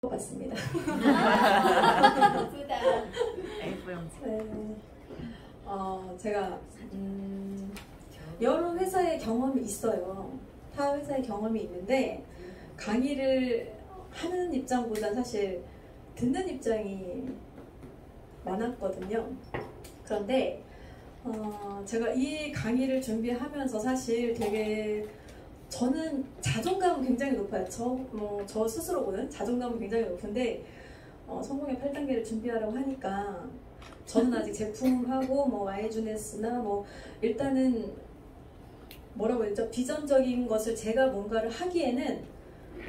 같습니다. 예쁘다. 네. 제가 여러 회사의 경험이 있어요. 타 회사의 경험이 있는데 강의를 하는 입장보다 사실 듣는 입장이 많았거든요. 그런데 제가 이 강의를 준비하면서 사실 되게 저는 자존감은 굉장히 높아요. 저 스스로보다는 자존감은 굉장히 높은데 성공의 8단계를 준비하라고 하니까 저는 아직 제품하고 뭐 아이주네스나 뭐 일단은 뭐라고 했죠? 비전적인 것을 제가 뭔가를 하기에는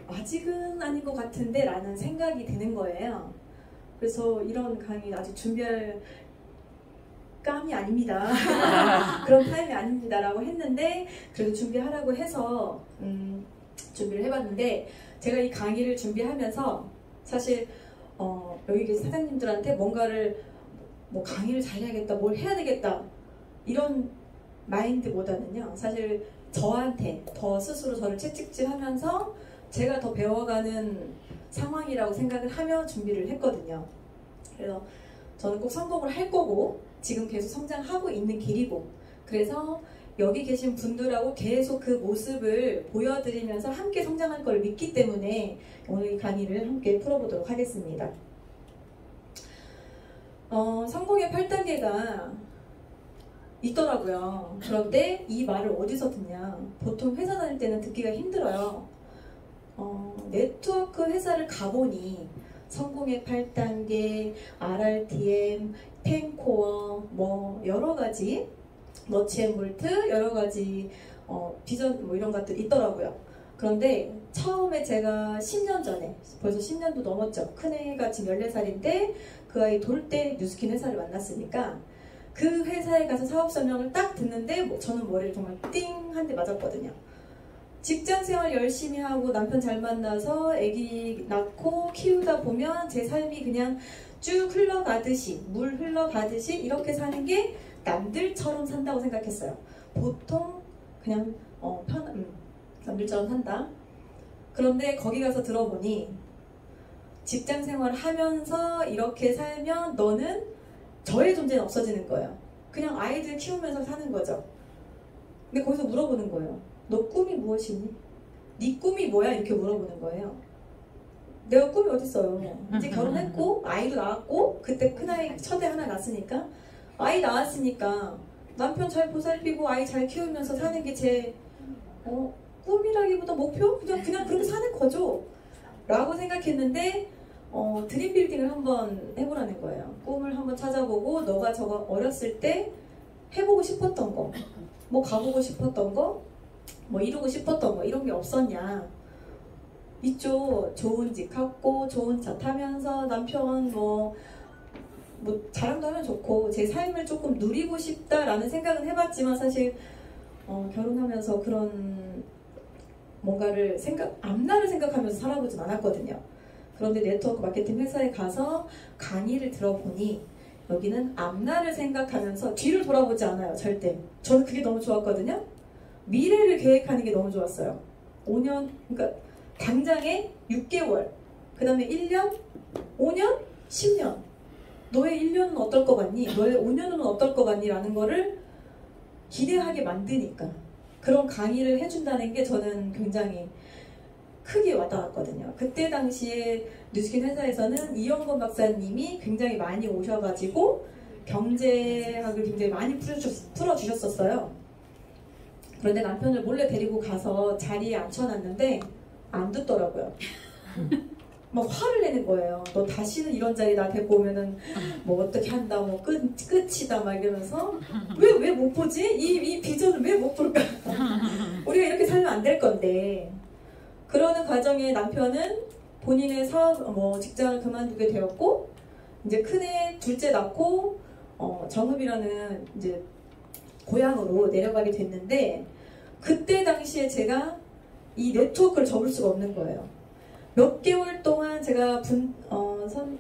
아직은 아닌 것 같은데 라는 생각이 드는 거예요. 그래서 이런 강의 아직 준비할 감이 아닙니다. 그런 타임이 아닙니다 라고 했는데 그래도 준비하라고 해서 준비를 해봤는데 제가 이 강의를 준비하면서 사실 여기 계신 사장님들한테 뭔가를 뭐 강의를 잘해야겠다, 뭘 해야 되겠다 이런 마인드보다는요 사실 저한테 더 스스로 저를 채찍질하면서 제가 더 배워가는 상황이라고 생각을 하며 준비를 했거든요. 그래서 저는 꼭 성공을 할 거고 지금 계속 성장하고 있는 길이고 그래서 여기 계신 분들하고 계속 그 모습을 보여드리면서 함께 성장할 걸 믿기 때문에 오늘 이 강의를 함께 풀어보도록 하겠습니다. 성공의 8단계가 있더라고요. 그런데 이 말을 어디서 듣냐? 보통 회사 다닐 때는 듣기가 힘들어요. 네트워크 회사를 가보니 성공의 8단계, RRTM, 텐코어, 뭐 여러가지 너치앤볼트 여러가지 비전 뭐 이런 것들 있더라고요. 그런데 처음에 제가 10년 전에 벌써 10년도 넘었죠. 큰애가 지금 14살인데 그 아이 돌 때 뉴스킨 회사를 만났으니까 그 회사에 가서 사업 설명을 딱 듣는데 저는 머리를 정말 띵 한 대 맞았거든요. 직장생활 열심히 하고 남편 잘 만나서 아기 낳고 키우다 보면 제 삶이 그냥 쭉 흘러가듯이 물 흘러가듯이 이렇게 사는 게 남들처럼 산다고 생각했어요. 보통 그냥 남들처럼 산다. 그런데 거기 가서 들어보니 직장생활을 하면서 이렇게 살면 너는 저의 존재는 없어지는 거예요. 그냥 아이들 키우면서 사는 거죠. 근데 거기서 물어보는 거예요. 너 꿈이 무엇이니? 네 꿈이 뭐야? 이렇게 물어보는 거예요. 내가 꿈이 어딨어요. 이제 결혼했고 아이도 낳았고 그때 큰아이 첫애 하나 낳았으니까 아이 낳았으니까 남편 잘 보살피고 아이 잘 키우면서 사는 게 제 꿈이라기보다 목표? 그냥 그렇게 사는 거죠 라고 생각했는데 드림 빌딩을 한번 해보라는 거예요. 꿈을 한번 찾아보고 너가 저거 어렸을 때 해보고 싶었던 거 뭐 가보고 싶었던 거 뭐 이루고 싶었던 거 이런 게 없었냐. 있죠. 좋은 집 갖고 좋은 차 타면서 남편 뭐 자랑도 하면 좋고 제 삶을 조금 누리고 싶다라는 생각은 해봤지만 사실 결혼하면서 그런 뭔가를 앞날을 생각하면서 살아보진 않았거든요. 그런데 네트워크 마케팅 회사에 가서 강의를 들어보니 여기는 앞날을 생각하면서 뒤를 돌아보지 않아요. 절대. 저는 그게 너무 좋았거든요. 미래를 계획하는 게 너무 좋았어요. 5년, 그러니까 당장에 6개월, 그 다음에 1년, 5년, 10년. 너의 1년은 어떨 것 같니? 너의 5년은 어떨 것 같니? 라는 거를 기대하게 만드니까. 그런 강의를 해준다는 게 저는 굉장히 크게 와닿았거든요. 그때 당시에 뉴스킨 회사에서는 이영건 박사님이 굉장히 많이 오셔가지고 경제학을 굉장히 많이 풀어주셨었어요. 그런데 남편을 몰래 데리고 가서 자리에 앉혀놨는데 안 듣더라고요. 막 화를 내는 거예요. 너 다시는 이런 자리 나 데리고 오면은 뭐 어떻게 한다, 뭐 끝이다 막 이러면서 왜 못 보지? 이 비전을 왜 못 볼까? 우리가 이렇게 살면 안 될 건데. 그러는 과정에 남편은 본인의 사업, 직장을 그만두게 되었고, 이제 큰애 둘째 낳고, 정읍이라는 이제 고향으로 내려가게 됐는데, 그때 당시에 제가 이 네트워크를 접을 수가 없는 거예요. 몇 개월 동안 제가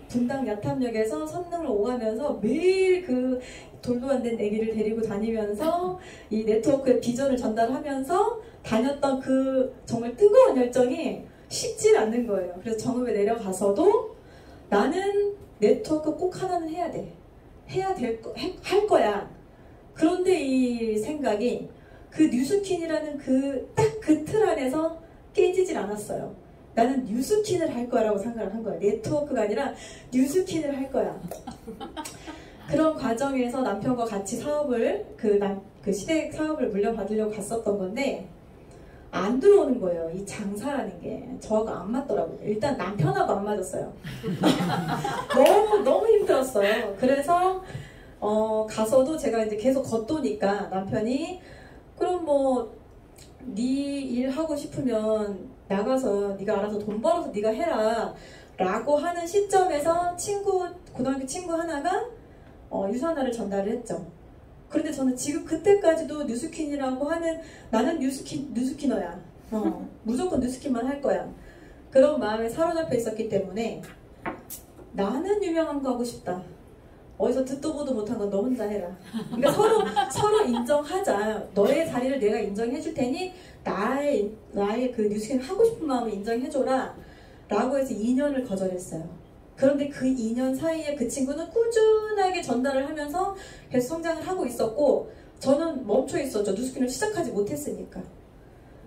분당 야탐역에서 선릉을 오가면서 매일 그 돌도 안 된 아기를 데리고 다니면서 이 네트워크의 비전을 전달하면서 다녔던 그 정말 뜨거운 열정이 쉽지 않는 거예요. 그래서 전업에 내려가서도 나는 네트워크 꼭 하나는 해야 돼. 할 거야. 그런데 이 생각이 그 뉴스킨이라는 딱 그 틀 안에서 깨지질 않았어요. 나는 뉴스킨을 할 거라고 생각을 한 거야. 네트워크가 아니라 뉴스킨을 할 거야. 그런 과정에서 남편과 같이 사업을 그 시댁 사업을 물려받으려고 갔었던 건데 안 들어오는 거예요. 이 장사라는 게 저하고 안 맞더라고요. 일단 남편하고 안 맞았어요. 너무 힘들었어요. 그래서 가서도 제가 이제 계속 겉도니까 남편이 그럼 뭐 네 일 하고 싶으면 나가서 네가 알아서 돈 벌어서 네가 해라 라고 하는 시점에서 고등학교 친구 하나가 유산화를 전달을 했죠. 그런데 저는 지금 그때까지도 뉴스킨이라고 하는 나는 뉴스키너야. 무조건 뉴스킨만 할 거야. 그런 마음에 사로잡혀 있었기 때문에 나는 유명한 거 하고 싶다. 어디서 듣도 보도 못한 건 너 혼자 해라. 그러니까 서로 인정하자. 너의 자리를 내가 인정해 줄 테니 나의 그 뉴스킨 하고 싶은 마음을 인정해줘라 라고 해서 2년을 거절했어요. 그런데 그 2년 사이에 그 친구는 꾸준하게 전달을 하면서 계속 성장을 하고 있었고 저는 멈춰 있었죠. 뉴스킨을 시작하지 못했으니까.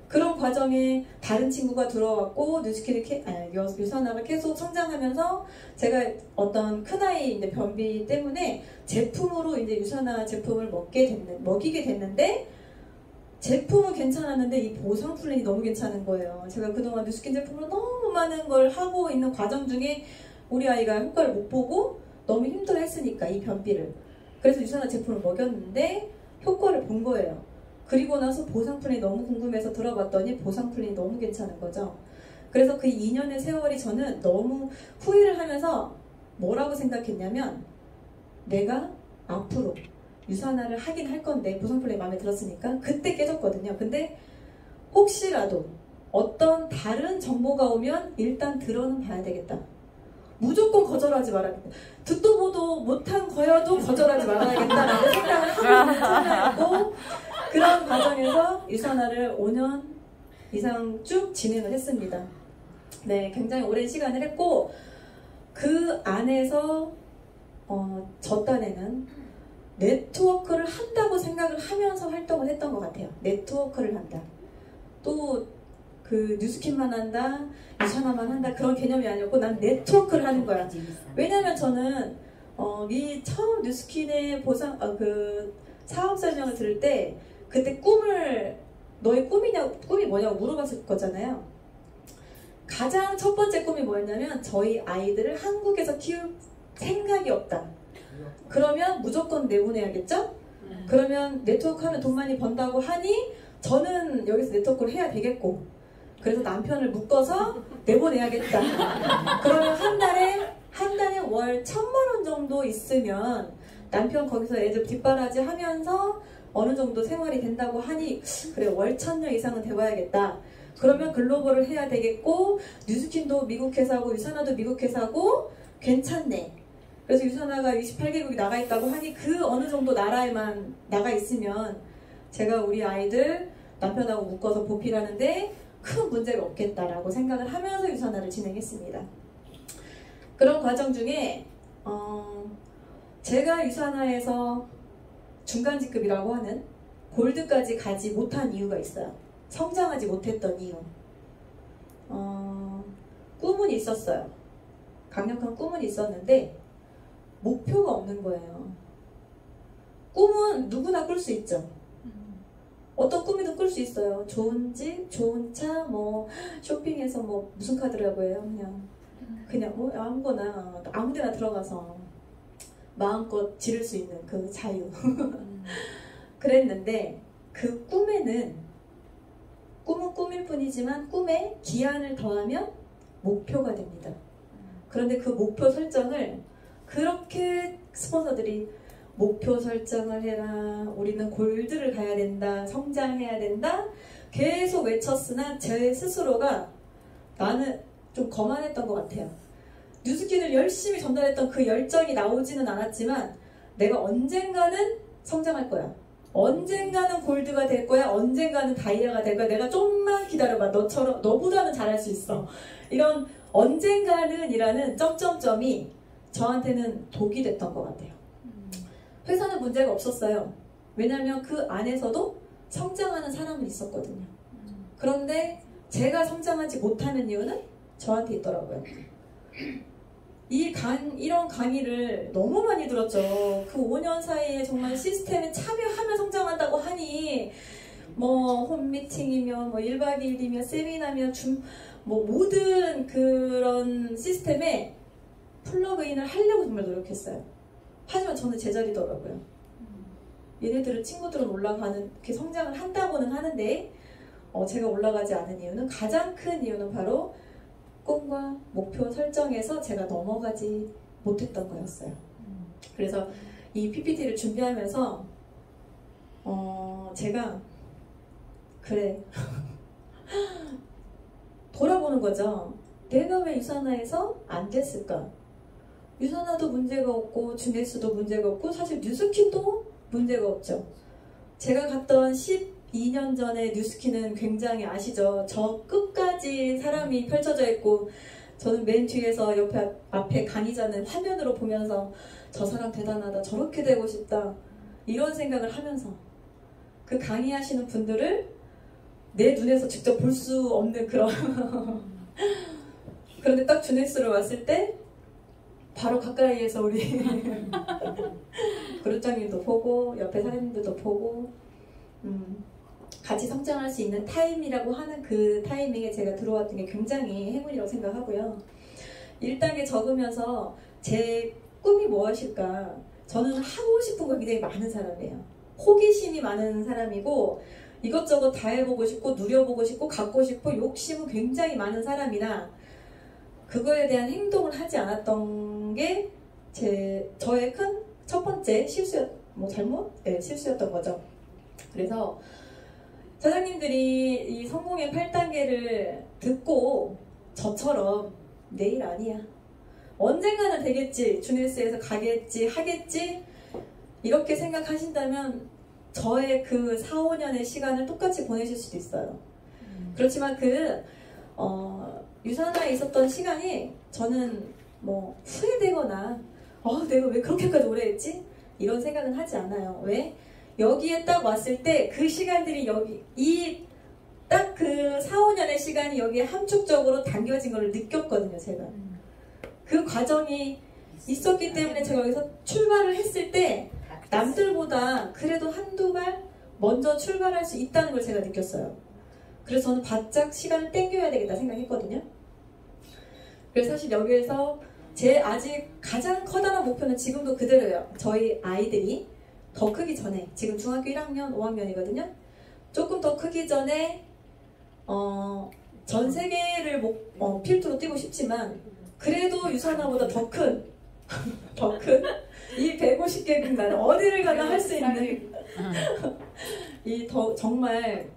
그런 과정에 다른 친구가 들어왔고 유산화가 계속 성장하면서 제가 어떤 큰아이 이제 변비 때문에 제품으로 이제 유산화 제품을 먹이게 됐는데 제품은 괜찮았는데 이 보상 플랜이 너무 괜찮은 거예요. 제가 그동안 뉴스킨 제품으로 너무 많은 걸 하고 있는 과정 중에 우리 아이가 효과를 못 보고 너무 힘들어 했으니까 이 변비를. 그래서 유산화 제품을 먹였는데 효과를 본 거예요. 그리고 나서 보상 플랜이 너무 궁금해서 들어봤더니 보상 플랜이 너무 괜찮은 거죠. 그래서 그 2년의 세월이 저는 너무 후회를 하면서 뭐라고 생각했냐면 내가 앞으로 유산화를 하긴 할 건데 보상 플랜이 마음에 들었으니까 그때 깨졌거든요. 근데 혹시라도 어떤 다른 정보가 오면 일단 들어는 봐야 되겠다. 무조건 거절하지 말아야겠다. 듣도 보도 못한 거여도 거절하지 말아야겠다라는 생각을 하고 있는 참이었고 그런 과정에서 유산화를 5년 이상 쭉 진행을 했습니다. 네, 굉장히 오랜 시간을 했고 그 안에서 저 딴에는 네트워크를 한다고 생각을 하면서 활동을 했던 것 같아요. 네트워크를 한다. 또 그 뉴스킨만 한다, 유산화만 한다 그런 개념이 아니었고 난 네트워크를 하는 거야. 왜냐면 저는 이 처음 뉴스킨의 그 사업 설명을 들을 때 그때 너의 꿈이 뭐냐고 물어봤을 거잖아요. 가장 첫 번째 꿈이 뭐였냐면 저희 아이들을 한국에서 키울 생각이 없다. 그러면 무조건 내보내야겠죠? 그러면 네트워크 하면 돈 많이 번다고 하니 저는 여기서 네트워크를 해야 되겠고 그래서 남편을 묶어서 내보내야겠다. 그러면 한 달에 월 1,000만 원 정도 있으면 남편 거기서 애들 뒷바라지 하면서 어느 정도 생활이 된다고 하니 그래 월 1,000여 이상은 돼봐야겠다. 그러면 글로벌을 해야 되겠고 뉴스킨도 미국 회사고 유산화도 미국 회사고 괜찮네. 그래서 유산화가 28개국이 나가 있다고 하니 그 어느 정도 나라에만 나가 있으면 제가 우리 아이들 남편하고 묶어서 보필하는데 큰 문제가 없겠다라고 생각을 하면서 유산화를 진행했습니다. 그런 과정 중에 제가 유산화에서 중간직급이라고 하는 골드까지 가지 못한 이유가 있어요. 성장하지 못했던 이유. 꿈은 있었어요. 강력한 꿈은 있었는데 목표가 없는 거예요. 꿈은 누구나 꿀 수 있죠. 어떤 꿈이든 꿀 수 있어요. 좋은 집, 좋은 차, 뭐 쇼핑해서 뭐 무슨 카드라고 해요. 그냥 뭐 아무거나 아무 데나 들어가서 마음껏 지를 수 있는 그 자유. 그랬는데 그 꿈에는 꿈은 꿈일 뿐이지만 꿈에 기한을 더하면 목표가 됩니다. 그런데 그 목표 설정을 그렇게 스폰서들이 목표 설정을 해라. 우리는 골드를 가야 된다. 성장해야 된다. 계속 외쳤으나 제 스스로가 나는 좀 거만했던 것 같아요. 뉴스킨을 열심히 전달했던 그 열정이 나오지는 않았지만 내가 언젠가는 성장할 거야. 언젠가는 골드가 될 거야. 언젠가는 다이아가 될 거야. 내가 좀만 기다려봐. 너처럼 너보다는 잘할 수 있어. 이런 언젠가는 이라는 점점점이 저한테는 독이 됐던 것 같아요. 회사는 문제가 없었어요. 왜냐하면 그 안에서도 성장하는 사람은 있었거든요. 그런데 제가 성장하지 못하는 이유는 저한테 있더라고요. 이런 강의를 너무 많이 들었죠. 그 5년 사이에 정말 시스템에 참여하며 성장한다고 하니 뭐 홈미팅이며 뭐 1박 2일이며 세미나며 뭐 모든 그런 시스템에 플러그인을 하려고 정말 노력했어요. 하지만 저는 제자리더라고요. 얘네들은 친구들은 올라가는 이렇게 성장을 한다고는 하는데 제가 올라가지 않은 이유는 가장 큰 이유는 바로 꿈과 목표 설정에서 제가 넘어가지 못했던 거였어요. 그래서 이 PPT를 준비하면서 제가 그래 돌아보는 거죠. 내가 왜 유산화에서 안 됐을까? 유산화도 문제가 없고 주네스도 문제가 없고 사실 뉴스킨도 문제가 없죠. 제가 갔던 12년 전에 뉴스킨은 굉장히 아시죠? 저 끝까지 사람이 펼쳐져 있고 저는 맨 뒤에서 앞에 강의자는 화면으로 보면서 저 사람 대단하다, 저렇게 되고 싶다 이런 생각을 하면서 그 강의하시는 분들을 내 눈에서 직접 볼 수 없는 그런 그런데 딱 주네스로 왔을 때 바로 가까이에서 우리 그룹장님도 보고 옆에 사장님들도 보고 같이 성장할 수 있는 타임이라고 하는 그 타이밍에 제가 들어왔던 게 굉장히 행운이라고 생각하고요. 1단계 적으면서 제 꿈이 무엇일까? 저는 하고 싶은 거 굉장히 많은 사람이에요. 호기심이 많은 사람이고 이것저것 다 해보고 싶고 누려보고 싶고 갖고 싶고 욕심은 굉장히 많은 사람이나 그거에 대한 행동을 하지 않았던 게 저의 큰 첫 번째 실수였던 거죠. 그래서 사장님들이 이 성공의 8단계를 듣고 저처럼 내일 아니야, 언젠가는 되겠지, 주네스에서 가겠지, 하겠지 이렇게 생각하신다면 저의 그 4, 5년의 시간을 똑같이 보내실 수도 있어요. 그렇지만 유산화에 있었던 시간이 저는 뭐 후회되거나 내가 왜 그렇게까지 오래 했지? 이런 생각은 하지 않아요. 왜? 여기에 딱 왔을 때 그 시간들이 딱 그 4, 5년의 시간이 여기에 함축적으로 당겨진 걸 느꼈거든요, 제가. 그 과정이 있었기 때문에 제가 여기서 출발을 했을 때 남들보다 그래도 한두 발 먼저 출발할 수 있다는 걸 제가 느꼈어요. 그래서 저는 바짝 시간을 땡겨야 되겠다 생각했거든요. 그래서 사실 여기에서 제 아직 가장 커다란 목표는 지금도 그대로예요. 저희 아이들이 더 크기 전에, 지금 중학교 1학년, 5학년이거든요. 조금 더 크기 전에 전 세계를 필두로 뛰고 싶지만 그래도 유산화보다 더 큰 이 150개국 나라 어디를 가나 할 수 있는 정말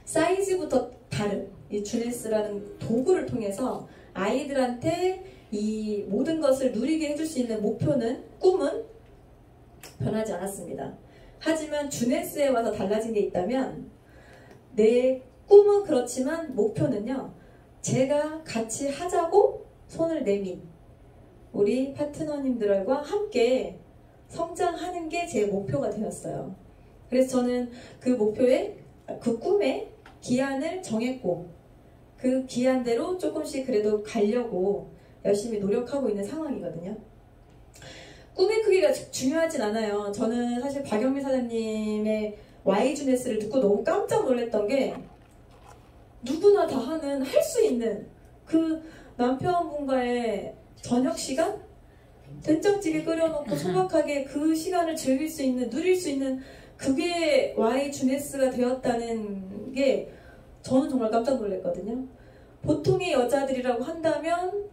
사이즈부터 다른 이 주네스라는 도구를 통해서 아이들한테 이 모든 것을 누리게 해줄 수 있는 꿈은 변하지 않았습니다. 하지만 주네스에 와서 달라진 게 있다면 내 꿈은 그렇지만 목표는요, 제가 같이 하자고 손을 내민 우리 파트너님들과 함께 성장하는 게 제 목표가 되었어요. 그래서 저는 그 꿈에 기한을 정했고 그 기한대로 조금씩 그래도 가려고 열심히 노력하고 있는 상황이거든요. 꿈의 크기가 중요하진 않아요. 저는 사실 박영미 사장님의 Y주네스를 듣고 너무 깜짝 놀랐던 게 누구나 다 할 수 있는 그 남편분과의 저녁 시간? 된장찌개 끓여놓고 소박하게 그 시간을 즐길 수 있는, 누릴 수 있는 그게 Y주네스가 되었다는 게 저는 정말 깜짝 놀랐거든요. 보통의 여자들이라고 한다면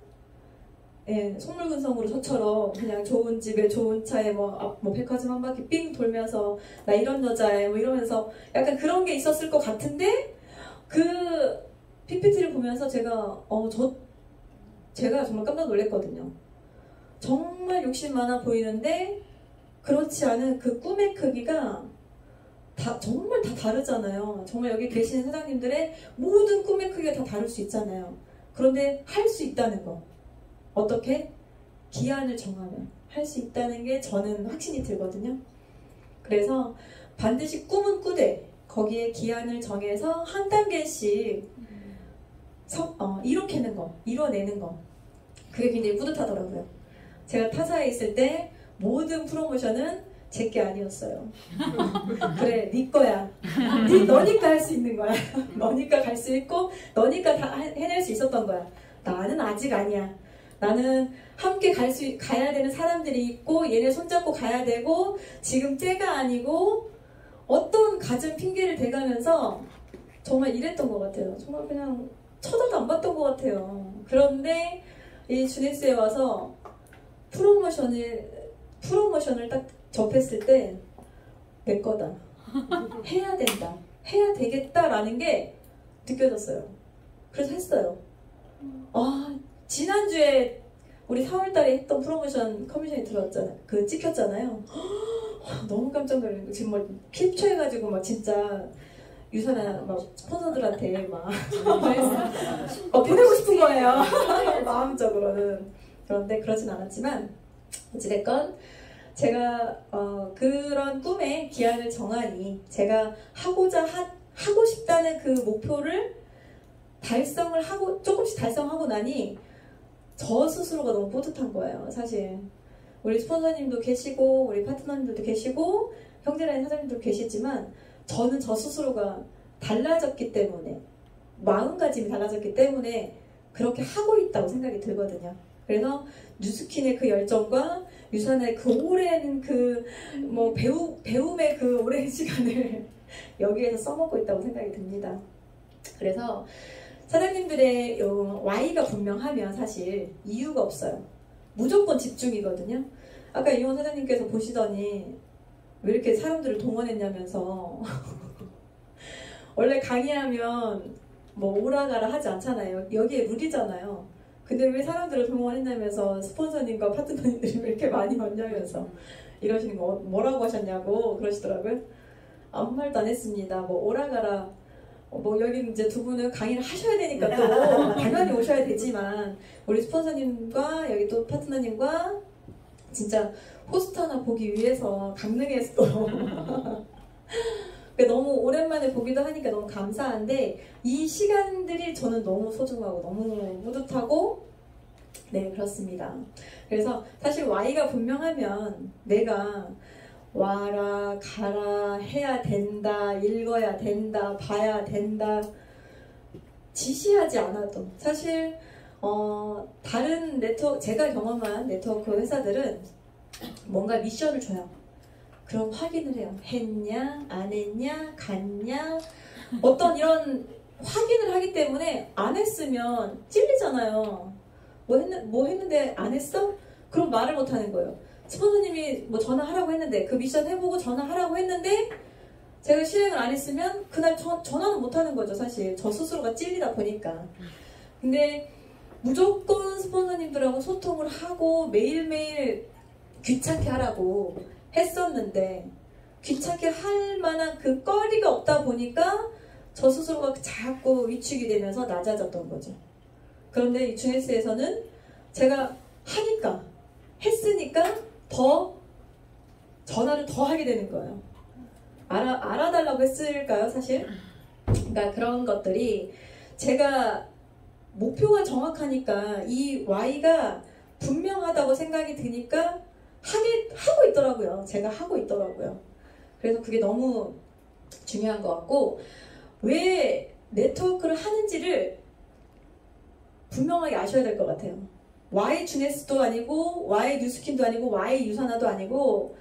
속물근성으로 저처럼 그냥 좋은 집에 좋은 차에 백화점 한 바퀴 삥 돌면서 나 이런 여자애 이러면서 약간 그런 게 있었을 것 같은데 그 PPT를 보면서 제가 정말 깜짝 놀랐거든요. 정말 욕심 많아 보이는데 그렇지 않은 그 꿈의 크기가 정말 다 다르잖아요. 정말 여기 계시는 사장님들의 모든 꿈의 크기가 다 다를 수 있잖아요. 그런데 할 수 있다는 거. 어떻게? 기한을 정하면 할 수 있다는 게 저는 확신이 들거든요. 그래서 반드시 꿈은 꾸되 거기에 기한을 정해서 한 단계씩 이뤄내는 거. 그게 굉장히 뿌듯하더라고요. 제가 타사에 있을 때 모든 프로모션은 제게 아니었어요. 그래, 네 거야. 너니까 할 수 있는 거야. 너니까 갈 수 있고 너니까 다 해낼 수 있었던 거야. 나는 아직 아니야. 나는 함께 가야 되는 사람들이 있고 얘네 손잡고 가야 되고 지금 때가 아니고 어떤 갖은 핑계를 대가면서 정말 이랬던 것 같아요. 정말 그냥 쳐다도 안 봤던 것 같아요. 그런데 이 주네스에 와서 프로모션을 딱 접했을 때 내 거다. 해야 된다. 해야 되겠다라는 게 느껴졌어요. 그래서 했어요. 지난주에 우리 4월달에 했던 프로모션 커미션이 들어왔잖아요. 찍혔잖아요. 너무 깜짝 놀랐는데 지금 막 캡처해가지고 막 진짜 유산아 막 스폰서들한테 막 보내고 싶은 거예요. 마음적으로는. 그런데 그러진 않았지만 어찌됐건 제가 그런 꿈에 기한을 정하니 제가 하고 싶다는 그 목표를 조금씩 달성하고 나니 저 스스로가 너무 뿌듯한 거예요. 사실 우리 스폰서님도 계시고 우리 파트너님들도 계시고 형제라인 사장님도 계시지만 저는 저 스스로가 달라졌기 때문에 마음가짐이 달라졌기 때문에 그렇게 하고 있다고 생각이 들거든요. 그래서 뉴스킨의 그 열정과 유산의 그 오랜 배움의 그 오랜 시간을 여기에서 써먹고 있다고 생각이 듭니다. 그래서 사장님들의 Y가 분명하면 사실 이유가 없어요. 무조건 집중이거든요. 아까 이용 사장님께서 보시더니 왜 이렇게 사람들을 동원했냐면서 원래 강의하면 오라가라 하지 않잖아요. 여기에 룰이잖아요. 근데 왜 사람들을 동원했냐면서 스폰서님과 파트너님들이 왜 이렇게 많이 왔냐면서 이러시는 거 뭐라고 하셨냐고 그러시더라고요. 아무 말도 안 했습니다. 오라가라 여기 이제 두 분은 강의를 하셔야 되니까 또 당연히 오셔야 되지만 우리 스폰서님과 여기 또 파트너님과 진짜 호스트 하나 보기 위해서 강릉에서 너무 오랜만에 보기도 하니까 너무 감사한데 이 시간들이 저는 너무 소중하고 너무 뿌듯하고 네 그렇습니다. 그래서 사실 Y가 분명하면 내가 와라 가라 해야 된다 읽어야 된다 봐야 된다 지시하지 않아도 사실 다른 제가 경험한 네트워크 회사들은 뭔가 미션을 줘요. 그럼 확인을 해요. 했냐 안 했냐 갔냐 어떤 이런 확인을 하기 때문에 안 했으면 찔리잖아요. 뭐 했는데 안 했어? 그럼 말을 못 하는 거예요. 스폰서님이 전화하라고 했는데 그 미션 해보고 전화하라고 했는데 제가 실행을 안 했으면 그날 전화는 못 하는 거죠. 사실 저 스스로가 찔리다 보니까. 근데 무조건 스폰서님들하고 소통을 하고 매일매일 귀찮게 하라고 했었는데 귀찮게 할 만한 그 거리가 없다 보니까 저 스스로가 자꾸 위축이 되면서 낮아졌던 거죠. 그런데 이 주네스에서는 제가 했으니까 더 전화를 더 하게 되는 거예요. 알아달라고 했을까요, 사실? 그러니까 그런 것들이 제가 목표가 정확하니까 이 Y가 분명하다고 생각이 드니까 하고 있더라고요. 제가 하고 있더라고요. 그래서 그게 너무 중요한 것 같고 왜 네트워크를 하는지를 분명하게 아셔야 될 것 같아요. Y 주네스도 아니고 Y 뉴스킨도 아니고 Y 유산화도 아니고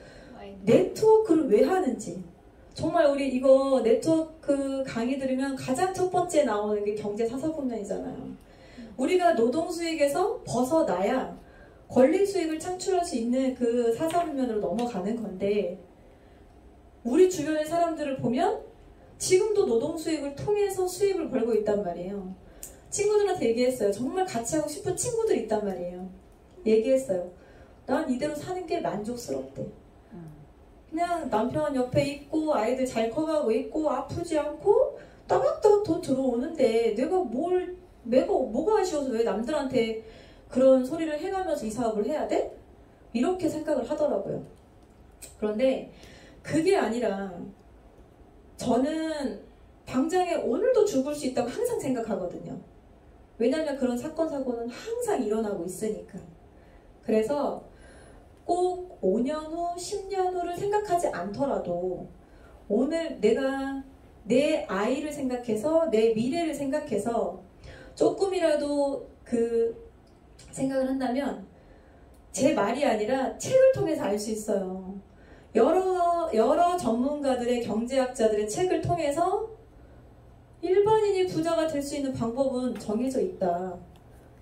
네트워크를 왜 하는지 정말 우리 이거 네트워크 강의 들으면 가장 첫 번째 나오는 게 경제 사사분면이잖아요. 우리가 노동 수익에서 벗어나야 권리 수익을 창출할 수 있는 그 사사분면으로 넘어가는 건데 우리 주변의 사람들을 보면 지금도 노동 수익을 통해서 수익을 벌고 있단 말이에요. 친구들한테 얘기했어요. 정말 같이 하고 싶은 친구들이 있단 말이에요. 얘기했어요. 난 이대로 사는 게 만족스럽대. 그냥 남편 옆에 있고 아이들 잘 커가고 있고 아프지 않고 따박따박 돈 들어오는데 뭐가 아쉬워서 왜 남들한테 그런 소리를 해가면서 이 사업을 해야 돼? 이렇게 생각을 하더라고요. 그런데 그게 아니라 저는 당장에 오늘도 죽을 수 있다고 항상 생각하거든요. 왜냐하면 그런 사건 사고는 항상 일어나고 있으니까. 그래서 꼭 5년 후, 10년 후를 생각하지 않더라도 오늘 내가 내 아이를 생각해서 내 미래를 생각해서 조금이라도 그 생각을 한다면 제 말이 아니라 책을 통해서 알 수 있어요. 여러 전문가들의 경제학자들의 책을 통해서 일반인이 부자가 될 수 있는 방법은 정해져 있다.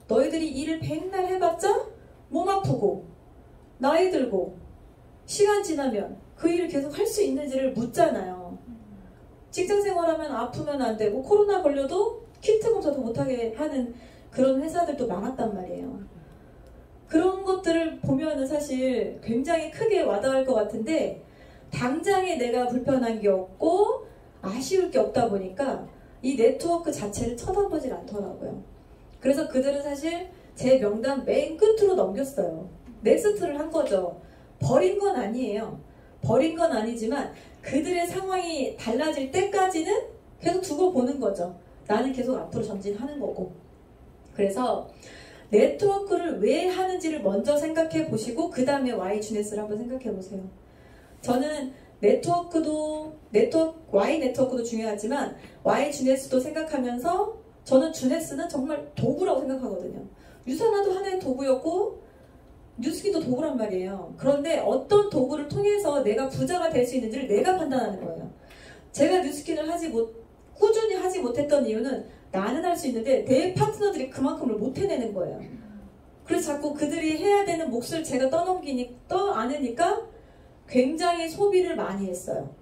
너희들이 일을 백날 해봤자 몸 아프고 나이 들고 시간 지나면 그 일을 계속 할 수 있는지를 묻잖아요. 직장 생활하면 아프면 안 되고 코로나 걸려도 키트 검사도 못하게 하는 그런 회사들도 많았단 말이에요. 그런 것들을 보면은 사실 굉장히 크게 와닿을 것 같은데 당장에 내가 불편한 게 없고 아쉬울 게 없다 보니까 이 네트워크 자체를 쳐다보질 않더라고요. 그래서 그들은 사실 제 명단 맨 끝으로 넘겼어요. 넥스트를 한 거죠. 버린 건 아니에요. 버린 건 아니지만 그들의 상황이 달라질 때까지는 계속 두고 보는 거죠. 나는 계속 앞으로 전진하는 거고. 그래서 네트워크를 왜 하는지를 먼저 생각해 보시고 그 다음에 Y 주네스를 한번 생각해 보세요. 저는 Y 네트워크도 중요하지만 Y 주네스도 생각하면서 저는 주네스는 정말 도구라고 생각하거든요. 유산화도 하나의 도구였고 뉴스킨도 도구란 말이에요. 그런데 어떤 도구를 통해서 내가 부자가 될 수 있는지를 내가 판단하는 거예요. 제가 뉴스킨을 꾸준히 하지 못했던 이유는 나는 할 수 있는데 내 파트너들이 그만큼을 못 해내는 거예요. 그래서 자꾸 그들이 해야 되는 몫을 제가 떠안으니까 굉장히 소비를 많이 했어요.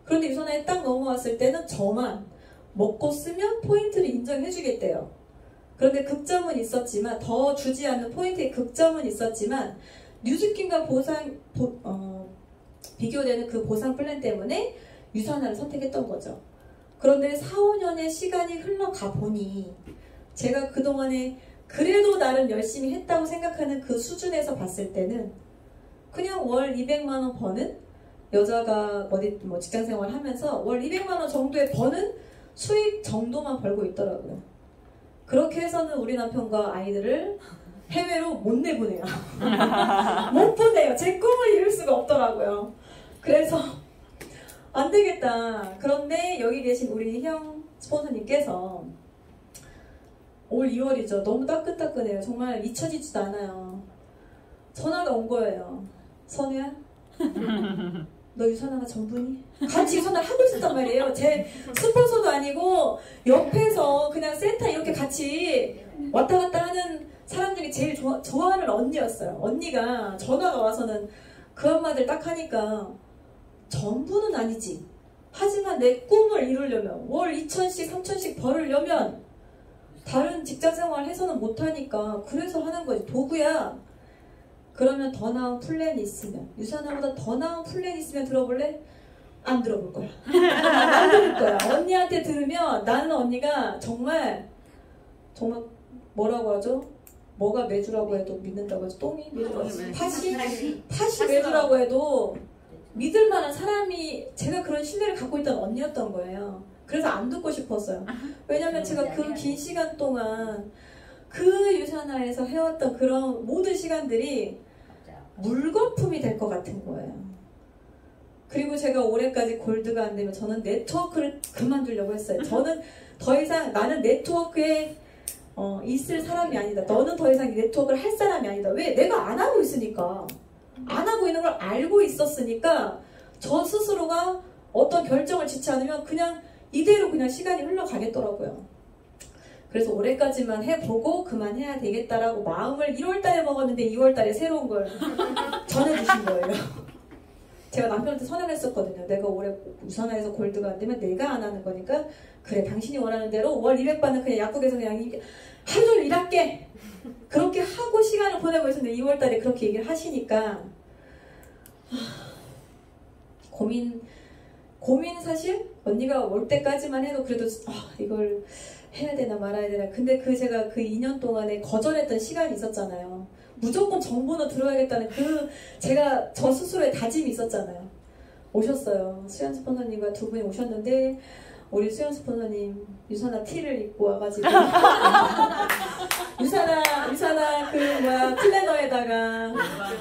그런데 유선화에 딱 넘어왔을 때는 저만 먹고 쓰면 포인트를 인정해주겠대요. 그런데 극점은 있었지만 더 주지 않는 포인트의 극점은 있었지만 뉴스킨과 비교되는 그 보상 플랜 때문에 유선화를 선택했던 거죠. 그런데 4, 5년의 시간이 흘러가 보니 제가 그동안에 그래도 나름 열심히 했다고 생각하는 그 수준에서 봤을 때는 그냥 월 200만원 버는 여자가 직장생활 하면서 월 200만원 정도의 버는 수익 정도만 벌고 있더라고요. 그렇게 해서는 우리 남편과 아이들을 해외로 못 내보내요. 못 보내요. 제 꿈을 이룰 수가 없더라고요. 그래서 안 되겠다. 그런데 여기 계신 우리 형 스폰서님께서 올 2월이죠. 너무 따끈따끈해요. 정말 잊혀지지도 않아요. 전화가 온 거예요. 선우야? 너 유선화가 전부니? 같이 유선화를 하고 있었단 말이에요. 제 스폰서도 아니고 옆에서 그냥 센터 이렇게 같이 왔다 갔다 하는 사람 중에 제일 좋아하는 언니였어요. 언니가 전화가 와서는 그 한마디를 딱 하니까 전부는 아니지. 하지만 내 꿈을 이루려면 월 2,000씩 3,000씩 벌으려면 다른 직장생활 해서는 못하니까 그래서 하는 거지. 도구야. 그러면 더 나은 플랜이 있으면 유산화보다 더 나은 플랜이 있으면 들어볼래? 안 들어볼 거야. 안 들을 거야. 언니한테 들으면 나는 언니가 정말 뭐라고 하죠? 뭐가 매주라고 해도 믿는다고 해서 똥이 매주라고 해서 팥이 매주라고 해도 믿을 만한 사람이 제가 그런 신뢰를 갖고 있던 언니였던 거예요. 그래서 안 듣고 싶었어요. 왜냐면 제가 그 긴 시간 동안 그 유산화에서 해왔던 그런 모든 시간들이 물거품이 될 것 같은 거예요. 그리고 제가 올해까지 골드가 안 되면 저는 네트워크를 그만두려고 했어요. 저는 더 이상 나는 네트워크에 있을 사람이 아니다. 너는 더 이상 네트워크를 할 사람이 아니다. 왜? 내가 안 하고 있으니까. 안 하고 있는 걸 알고 있었으니까 저 스스로가 어떤 결정을 짓지 않으면 그냥 이대로 그냥 시간이 흘러가겠더라고요. 그래서 올해까지만 해보고 그만해야 되겠다라고 마음을 1월달에 먹었는데 2월달에 새로운 걸 전해주신 거예요. 제가 남편한테 선언했었거든요. 내가 올해 유산화에서 골드가 안 되면 내가 안 하는 거니까 그래 당신이 원하는 대로 월 200받는 그냥 약국에서 그냥 하루 종일 일할게. 그렇게 하고 시간을 보내고 있었는데 2월달에 그렇게 얘기를 하시니까 고민 사실 언니가 올 때까지만 해도 그래도 이걸 해야 되나 말아야 되나. 근데 제가 그 2년 동안에 거절했던 시간이 있었잖아요. 무조건 정보는 들어야겠다는 제가 저 스스로의 다짐이 있었잖아요. 오셨어요. 수연 스폰서님과 두 분이 오셨는데 우리 수연 스폰서님 유산아 티를 입고 와가지고 유산아 플래너에다가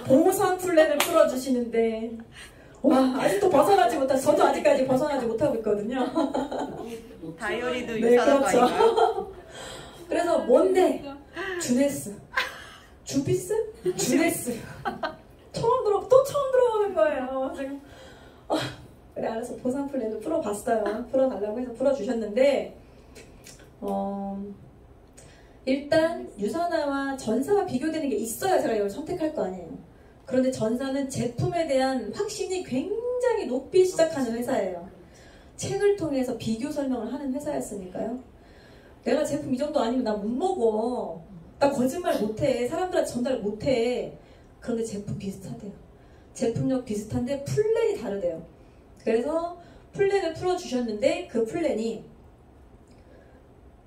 보상 플랜을 풀어주시는데 와 아직도 저도 아직까지 벗어나지 못하고 있거든요. 다이어리도 네, 유산한 그렇죠. 거 아닌가요? 그래서 뭔데? 주네스 주피스? 주네스 처음 들어보는 거예요. 지금 그래 알아서 보상 플랜을 풀어봤어요. 풀어달라고 해서 풀어주셨는데 일단 유산화와 전사와 비교되는 게 있어야 제가 이걸 선택할 거 아니에요. 그런데 전사는 제품에 대한 확신이 굉장히 높이 시작하는 회사예요. 책을 통해서 비교 설명을 하는 회사였으니까요. 내가 제품 이 정도 아니면 나 못 먹어. 나 거짓말 못해. 사람들한테 전달 못해. 그런데 제품 비슷하대요. 제품력 비슷한데 플랜이 다르대요. 그래서 플랜을 풀어주셨는데 그 플랜이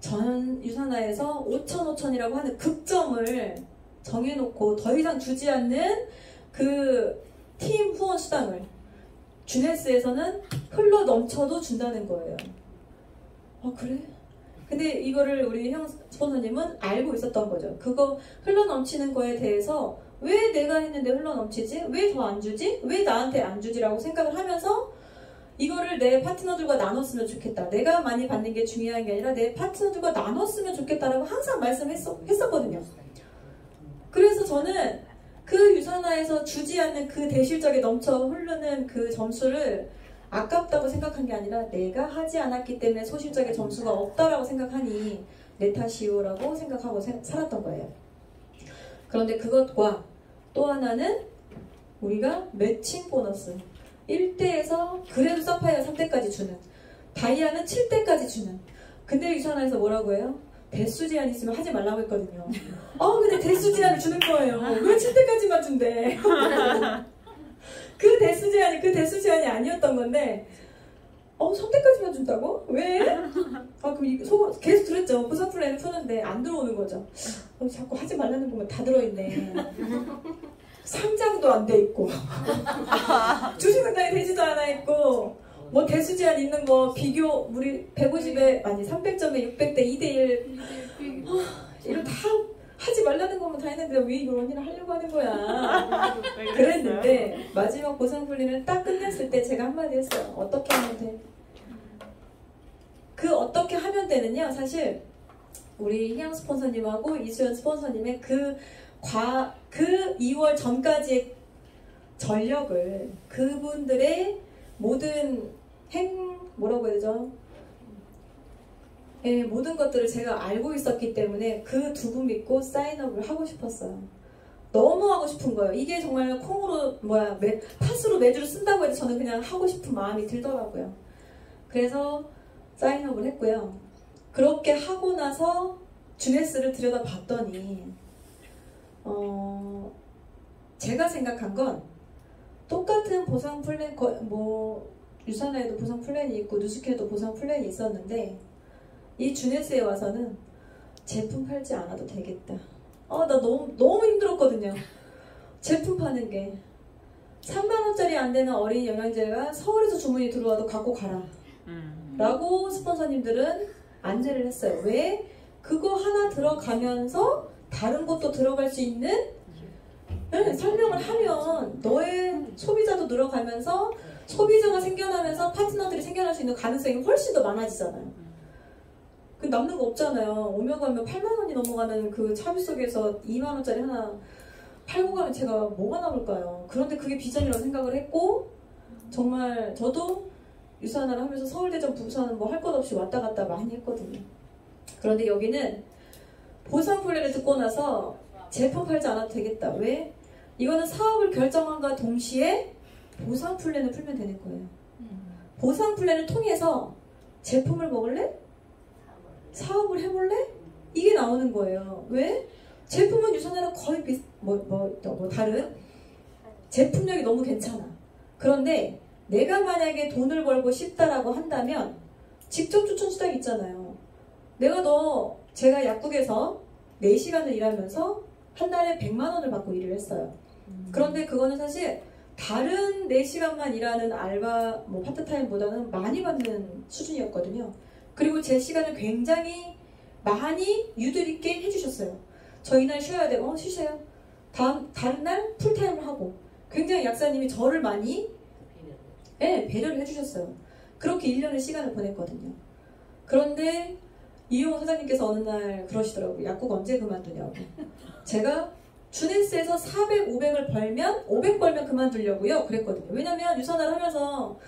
전 유산화에서 5,000이라고 하는 극점을 정해놓고 더 이상 주지 않는 그 팀 후원 수당을 주네스에서는 흘러 넘쳐도 준다는 거예요. 그래? 근데 이거를 우리 형 스폰서님은 알고 있었던 거죠. 그거 흘러 넘치는 거에 대해서 왜 내가 했는데 흘러 넘치지? 왜 더 안 주지? 왜 나한테 안 주지라고 생각을 하면서 이거를 내 파트너들과 나눴으면 좋겠다. 내가 많이 받는 게 중요한 게 아니라 내 파트너들과 나눴으면 좋겠다라고 항상 말씀했었거든요. 그래서 저는 그 유산화에서 주지 않는 그 대실적에 넘쳐 흐르는 그 점수를 아깝다고 생각한 게 아니라 내가 하지 않았기 때문에 소실적의 점수가 없다라고 생각하니 내 탓이요라고 생각하고 살았던 거예요. 그런데 그것과 또 하나는 우리가 매칭 보너스 1대에서 그래도 사파이어 3대까지 주는, 다이아는 7대까지 주는. 근데 유산화에서 뭐라고 해요? 대수 제한 있으면 하지 말라고 했거든요. 근데 대수 제한을 주는 거예요. 왜 7대까지만 준대? 그 대수 제한이 아니었던 건데 3대까지만 준다고? 왜? 그럼 계속 그랬죠. 보상 플랜을 푸는데 안 들어오는 거죠. 자꾸 하지 말라는 거면 다 들어있네. 상장도 안 돼 있고 주식 상장이 되지도 않아 있고 뭐 대수 제한 있는 거 비교 우리 150에 아니 300점에 600대 2대1 이거 다 하지 말라는 거면 다 했는데 왜 이걸 언니랑 하려고 하는 거야. 그랬는데 마지막 보상 분리를 딱 끝냈을 때 제가 한마디 했어요. 어떻게 하면 돼? 그 어떻게 하면 되느냐, 사실 우리 희양 스폰서님하고 이수연 스폰서님의 그 2월 전까지의 전력을 그분들의 모든 뭐라고 해야 되죠? 예, 모든 것들을 제가 알고 있었기 때문에 그 두 분 믿고 사인업을 하고 싶었어요. 너무 하고 싶은 거예요. 이게 정말 콩으로 팥으로 매주를 쓴다고 해도 저는 그냥 하고 싶은 마음이 들더라고요. 그래서 사인업을 했고요. 그렇게 하고 나서 주네스를 들여다봤더니 제가 생각한 건 똑같은 보상 플랜, 유산화에도 보상 플랜이 있고 누스케도 보상 플랜이 있었는데 이 주네스에 와서는 제품 팔지 않아도 되겠다. 나 너무 힘들었거든요. 제품 파는 게 3만원짜리 안 되는 어린이 영양제가 서울에서 주문이 들어와도 갖고 가라 라고 스폰서님들은 안내를 했어요. 왜? 그거 하나 들어가면서 다른 것도 들어갈 수 있는 설명을 하면 너의 소비자도 늘어가면서 소비자가 생겨나면서 파트너들이 생겨날 수 있는 가능성이 훨씬 더 많아지잖아요. 그 남는 거 없잖아요. 오면 가면 8만원이 넘어가는 그 차비 속에서 2만원짜리 하나 팔고 가면 제가 뭐가 남을까요? 그런데 그게 비전이라고 생각을 했고, 정말 저도 유산화를 하면서 서울대전 부산 뭐 할 것 없이 왔다 갔다 많이 했거든요. 그런데 여기는 보상 플랜을 듣고 나서 제품 팔지 않아도 되겠다. 왜? 이거는 사업을 결정한과 동시에 보상 플랜을 풀면 되는 거예요. 보상 플랜을 통해서 제품을 먹을래? 사업을 해볼래? 이게 나오는 거예요. 왜? 제품은 유산화랑 거의 다른 제품력이 너무 괜찮아. 그런데 내가 만약에 돈을 벌고 싶다라고 한다면 직접 추천 수당이 있잖아요. 제가 약국에서 4시간을 일하면서 한 달에 100만 원을 받고 일을 했어요. 그런데 그거는 사실 다른 4시간만 일하는 알바, 파트타임보다는 많이 받는 수준이었거든요. 그리고 제 시간을 굉장히 많이 유들 있게 해주셨어요. 저 이날 쉬어야 돼요. 쉬세요. 다른 날 풀타임을 하고. 굉장히 약사님이 저를 많이 배려를 해주셨어요. 그렇게 1년의 시간을 보냈거든요. 그런데 이용호 사장님께서 어느 날 그러시더라고요. 약국 언제 그만두냐고. 제가 주네스에서 400, 500을 벌면 500 벌면 그만두려고요. 그랬거든요. 왜냐면 유선을 하면서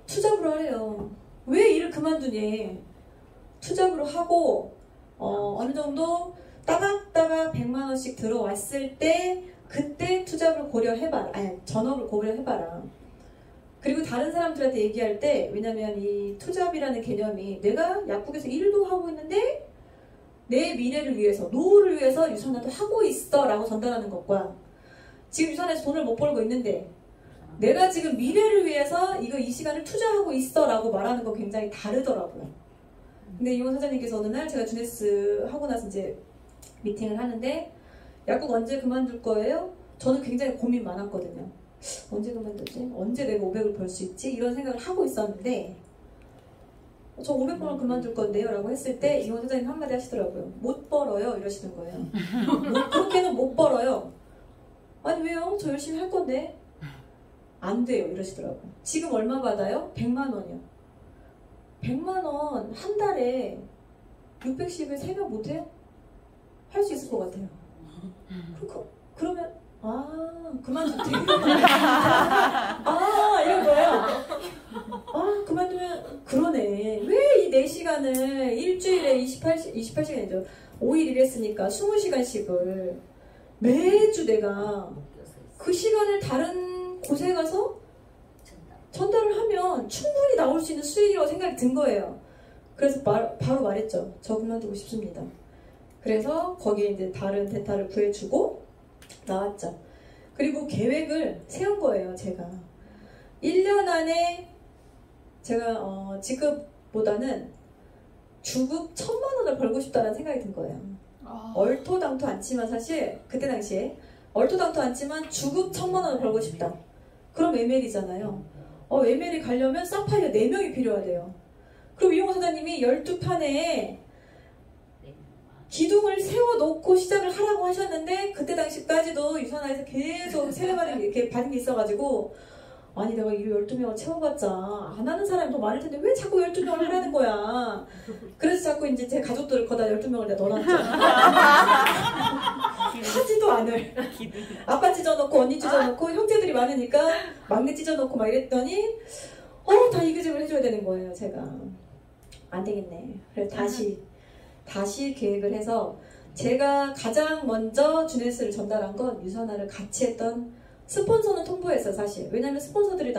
투잡으로 하래요. 왜 일을 그만두니? 투잡으로 하고 어느 정도 따박따박 100만 원씩 들어왔을 때 그때 투잡을 고려해봐라. 전업을 고려해봐라. 그리고 다른 사람들한테 얘기할 때, 왜냐면 이 투잡이라는 개념이 내가 약국에서 일도 하고 있는데 내 미래를 위해서, 노후를 위해서 유선화도 하고 있어 라고 전달하는 것과 지금 유선에서 돈을 못 벌고 있는데 내가 지금 미래를 위해서 이 시간을 투자하고 있어 라고 말하는 거 굉장히 다르더라고요. 근데 이용 사장님께서 어느 날 제가 주네스 하고 나서 이제 미팅을 하는데 약국 언제 그만둘 거예요? 저는 굉장히 고민 많았거든요. 언제 그만두지? 언제 내가 500을 벌 수 있지? 이런 생각을 하고 있었는데 저 500번을 그만둘 건데요 라고 했을 때 이용 사장님 한마디 하시더라고요. 못 벌어요 이러시는 거예요. 그렇게는 못 벌어요. 아니 왜요? 저 열심히 할 건데. 안 돼요 이러시더라고요. 지금 얼마 받아요? 100만 원이요. 100만 원 한 달에 610을 3명 못해요? 할 수 있을 것 같아요. 그러면 그만둘게. 이런 거예요. 그만두면 그러네. 왜 이 4시간을 일주일에 28시간이죠. 5일 일했으니까 20시간씩을 매주 내가 그 시간을 다른 곳에 가서 전달을 하면 충분히 나올 수 있는 수익이라고 생각이 든 거예요. 그래서 바로 말했죠. 저 그만두고 싶습니다. 그래서 거기에 이제 다른 대타를 구해주고 나왔죠. 그리고 계획을 세운 거예요, 제가. 1년 안에 제가 직급보다는 주급 1000만 원을 벌고 싶다는 생각이 든 거예요. 얼토당토 않지만 사실 그때 당시에 얼토당토 않지만 주급 1000만 원을 벌고 싶다. 그럼 ML이잖아요. ML이 가려면 사파이어 4명이 필요하대요. 그럼 이용호 사장님이 12판에 기둥을 세워놓고 시작을 하라고 하셨는데 그때 당시까지도 유선화에서 계속 세례받은 이렇게 받은 게 있어가지고 아니 내가 일 12명을 채워봤자 안 하는 사람이 더 많을 텐데 왜 자꾸 12명을 하라는 거야. 그래서 자꾸 이제 제 가족들을 거다 12명을 내가 넣어놨죠. 하지도 않을. 아빠 찢어놓고 언니 찢어놓고 형제들이 많으니까 막내 찢어놓고 막 이랬더니 다 이그집을 해줘야 되는 거예요. 제가 안 되겠네. 그래서 다시 계획을 해서 제가 가장 먼저 주네스를 전달한 건 유선화를 같이 했던 스폰서는 통보했어요. 사실. 왜냐면 스폰서들이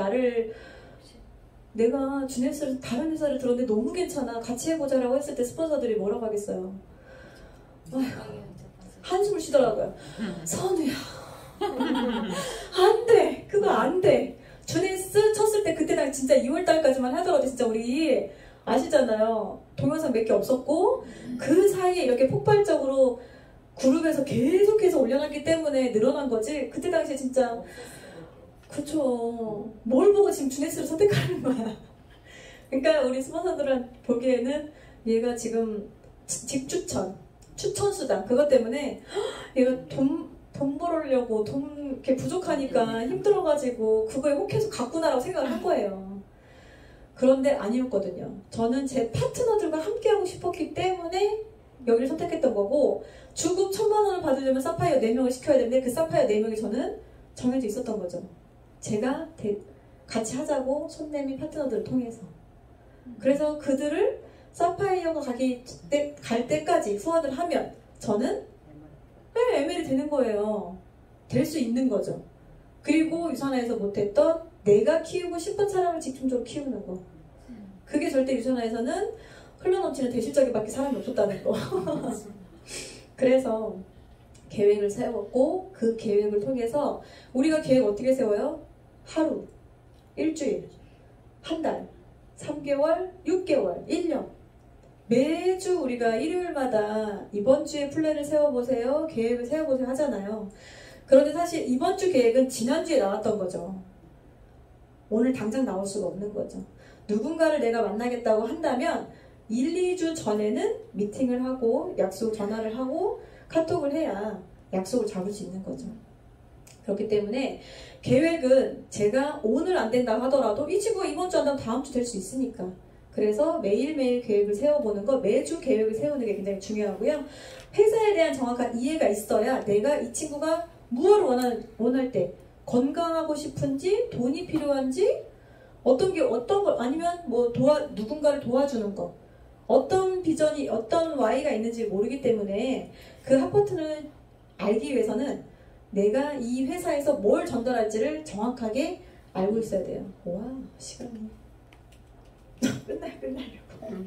내가 주네스를 다른 회사를 들었는데 너무 괜찮아 같이 해보자라고 했을 때 스폰서들이 뭐라고 하겠어요. 한숨을 쉬더라고요. 선우야 안돼 그거 안돼. 주네스 쳤을 때 그때 난 진짜 2월달까지만 하더라도 진짜 우리 아시잖아요. 동영상 몇 개 없었고 그 사이에 이렇게 폭발적으로 그룹에서 계속해서 올려놨기 때문에 늘어난 거지. 그때 당시에 진짜 그쵸. 뭘 보고 지금 주네스를 선택하는 거야. 그러니까 우리 스폰서들은 보기에는 얘가 지금 직추천 추천수당 그것 때문에 얘가 돈 벌으려고 돈 이렇게 부족하니까 힘들어가지고 그거에 혹해서 갔구나라고 생각을 한 거예요. 그런데 아니었거든요. 저는 제 파트너들과 함께하고 싶었기 때문에 여기를 선택했던 거고 주급 1000만 원을 받으려면 사파이어 4명을 시켜야 되는데 그 사파이어 4명이 저는 정해져 있었던 거죠. 제가 같이 하자고 손 내민 파트너들을 통해서. 그래서 그들을 사파이어가 갈 때까지 후원을 하면 저는 ML이 되는 거예요. 될 수 있는 거죠. 그리고 유선화에서 못했던 내가 키우고 싶은 사람을 집중적으로 키우는 거. 그게 절대 유선화에서는 흘러넘치는 대실적인 밖에 사람이 없었다는 거. 그래서 계획을 세웠고 그 계획을 통해서 우리가 계획 어떻게 세워요? 하루. 일주일, 한 달, 3개월, 6개월, 1년. 매주 우리가 일요일마다 이번 주에 플랜을 세워보세요, 계획을 세워보세요 하잖아요. 그런데 사실 이번 주 계획은 지난주에 나왔던 거죠. 오늘 당장 나올 수가 없는 거죠. 누군가를 내가 만나겠다고 한다면 1, 2주 전에는 미팅을 하고 약속 전화를 하고 카톡을 해야 약속을 잡을 수 있는 거죠. 그렇기 때문에 계획은 제가 오늘 안 된다고 하더라도 이 친구가 이번 주 안 되면 다음 주 될 수 있으니까. 그래서 매일매일 계획을 세워보는 거, 매주 계획을 세우는 게 굉장히 중요하고요. 회사에 대한 정확한 이해가 있어야 내가 이 친구가 무엇을 원할 때 건강하고 싶은지, 돈이 필요한지, 어떤 걸, 아니면 뭐 누군가를 도와주는 거, 어떤 비전이, 어떤 Y가 있는지 모르기 때문에 그 핫버튼을 알기 위해서는 내가 이 회사에서 뭘 전달할지를 정확하게 알고 있어야 돼요. 와, 시간이 끝나려고.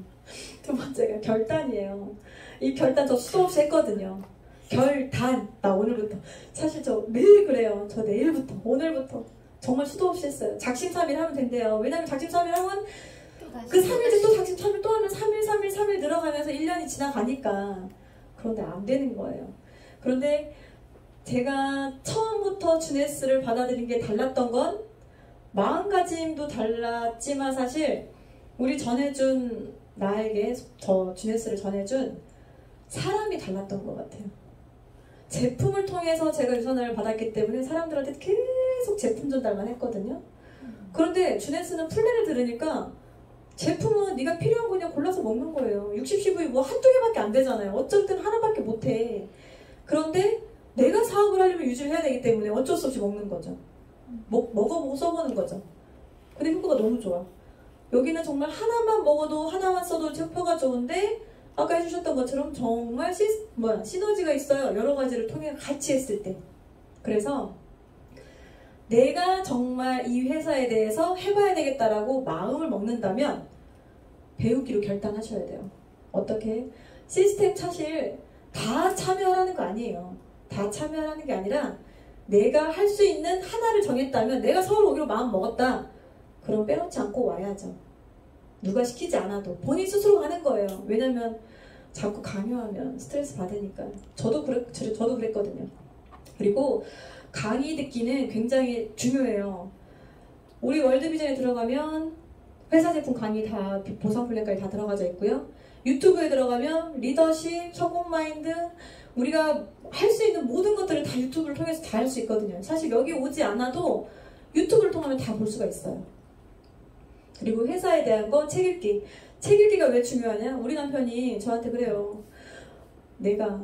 두 번째가 결단이에요. 이 결단 저 수도 없이 했거든요. 결단. 나 오늘부터. 사실 저 매일 그래요. 저 내일부터, 오늘부터 정말 수도 없이 했어요. 작심삼일 하면 된대요. 왜냐면 작심삼일 하면 그 3일째 또 작심삼일 또 하면 3일 늘어가면서 1년이 지나가니까. 그런데 안 되는 거예요. 그런데 제가 처음부터 주네스를 받아들인 게 달랐던 건 마음가짐도 달랐지만 사실 우리 전해준 나에게 저 주네스를 전해준 사람이 달랐던 것 같아요. 제품을 통해서 제가 유선을 받았기 때문에 사람들한테 계속 제품 전달만 했거든요. 그런데 주네스는 플랜을 들으니까 제품은 네가 필요한 거 그냥 골라서 먹는 거예요. 60cv 뭐 한두 개밖에 안 되잖아요. 어쩔 땐 하나밖에 못해. 그런데 내가 사업을 하려면 유지를 해야 되기 때문에 어쩔 수 없이 먹는 거죠. 먹어보고 써보는 거죠. 근데 효과가 너무 좋아. 여기는 정말 하나만 먹어도 하나만 써도 효과가 좋은데 아까 해주셨던 것처럼 정말 시너지가 있어요. 여러 가지를 통해 같이 했을 때. 그래서 내가 정말 이 회사에 대해서 해봐야 되겠다라고 마음을 먹는다면 배우기로 결단하셔야 돼요. 어떻게? 시스템 사실 다 참여하라는 거 아니에요. 다 참여하는 게 아니라 내가 할 수 있는 하나를 정했다면 내가 서울 오기로 마음 먹었다. 그럼 빼놓지 않고 와야죠. 누가 시키지 않아도 본인 스스로 가는 거예요. 왜냐면 자꾸 강요하면 스트레스 받으니까. 저도 그랬거든요. 그리고 강의 듣기는 굉장히 중요해요. 우리 월드비전에 들어가면 회사 제품 강의 다 보상 플랜까지 다 들어가져 있고요. 유튜브에 들어가면 리더십, 성공 마인드, 우리가 할 수 있는 모든 것들을 다 유튜브를 통해서 다 할 수 있거든요. 사실 여기 오지 않아도 유튜브를 통하면 다 볼 수가 있어요. 그리고 회사에 대한 거 책 읽기. 책 읽기가 왜 중요하냐? 우리 남편이 저한테 그래요. 내가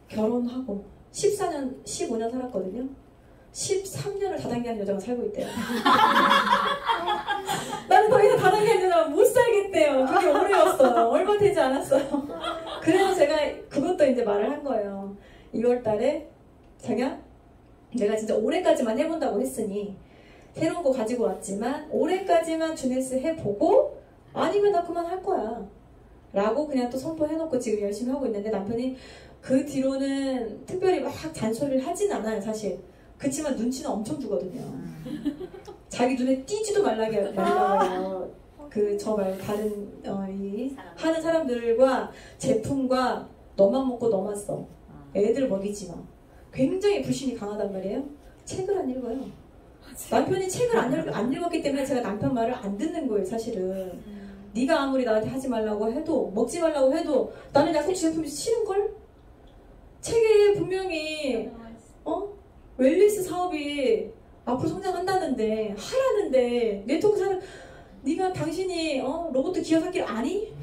결혼하고 14년, 15년 살았거든요. 13년을 다단계한 여자가 살고 있대요. 나는 더 이상 다단계한 여자가 못 살겠대요. 그게 오래였어요. 얼마 되지 않았어요. 그래서 제가 그것도 이제 말을 한 거예요. 2월 달에 내가 진짜 올해까지만 해본다고 했으니 새로운 거 가지고 왔지만 올해까지만 주네스 해보고 아니면 나 그만할 거야 라고 그냥 또 선포해놓고 지금 열심히 하고 있는데 남편이 그 뒤로는 특별히 막 잔소리를 하진 않아요. 사실 그치만 눈치는 엄청 주거든요. 자기 눈에 띄지도 말라고 해요. 저 말고 다른 하는 사람들과 제품과 너만 먹고 너만 써. 애들 먹이지 마. 굉장히 불신이 강하단 말이에요. 책을 안 읽어요. 남편이 책을 안 읽었기 때문에 제가 남편 말을 안 듣는 거예요. 사실은 네가 아무리 나한테 하지 말라고 해도 먹지 말라고 해도 나는 약속 제품이 싫은걸? 책에 분명히 웰니스 사업이 앞으로 성장한다는데 하라는데 네트워크 사는 네가 당신이 로봇 기업 할 길 아니?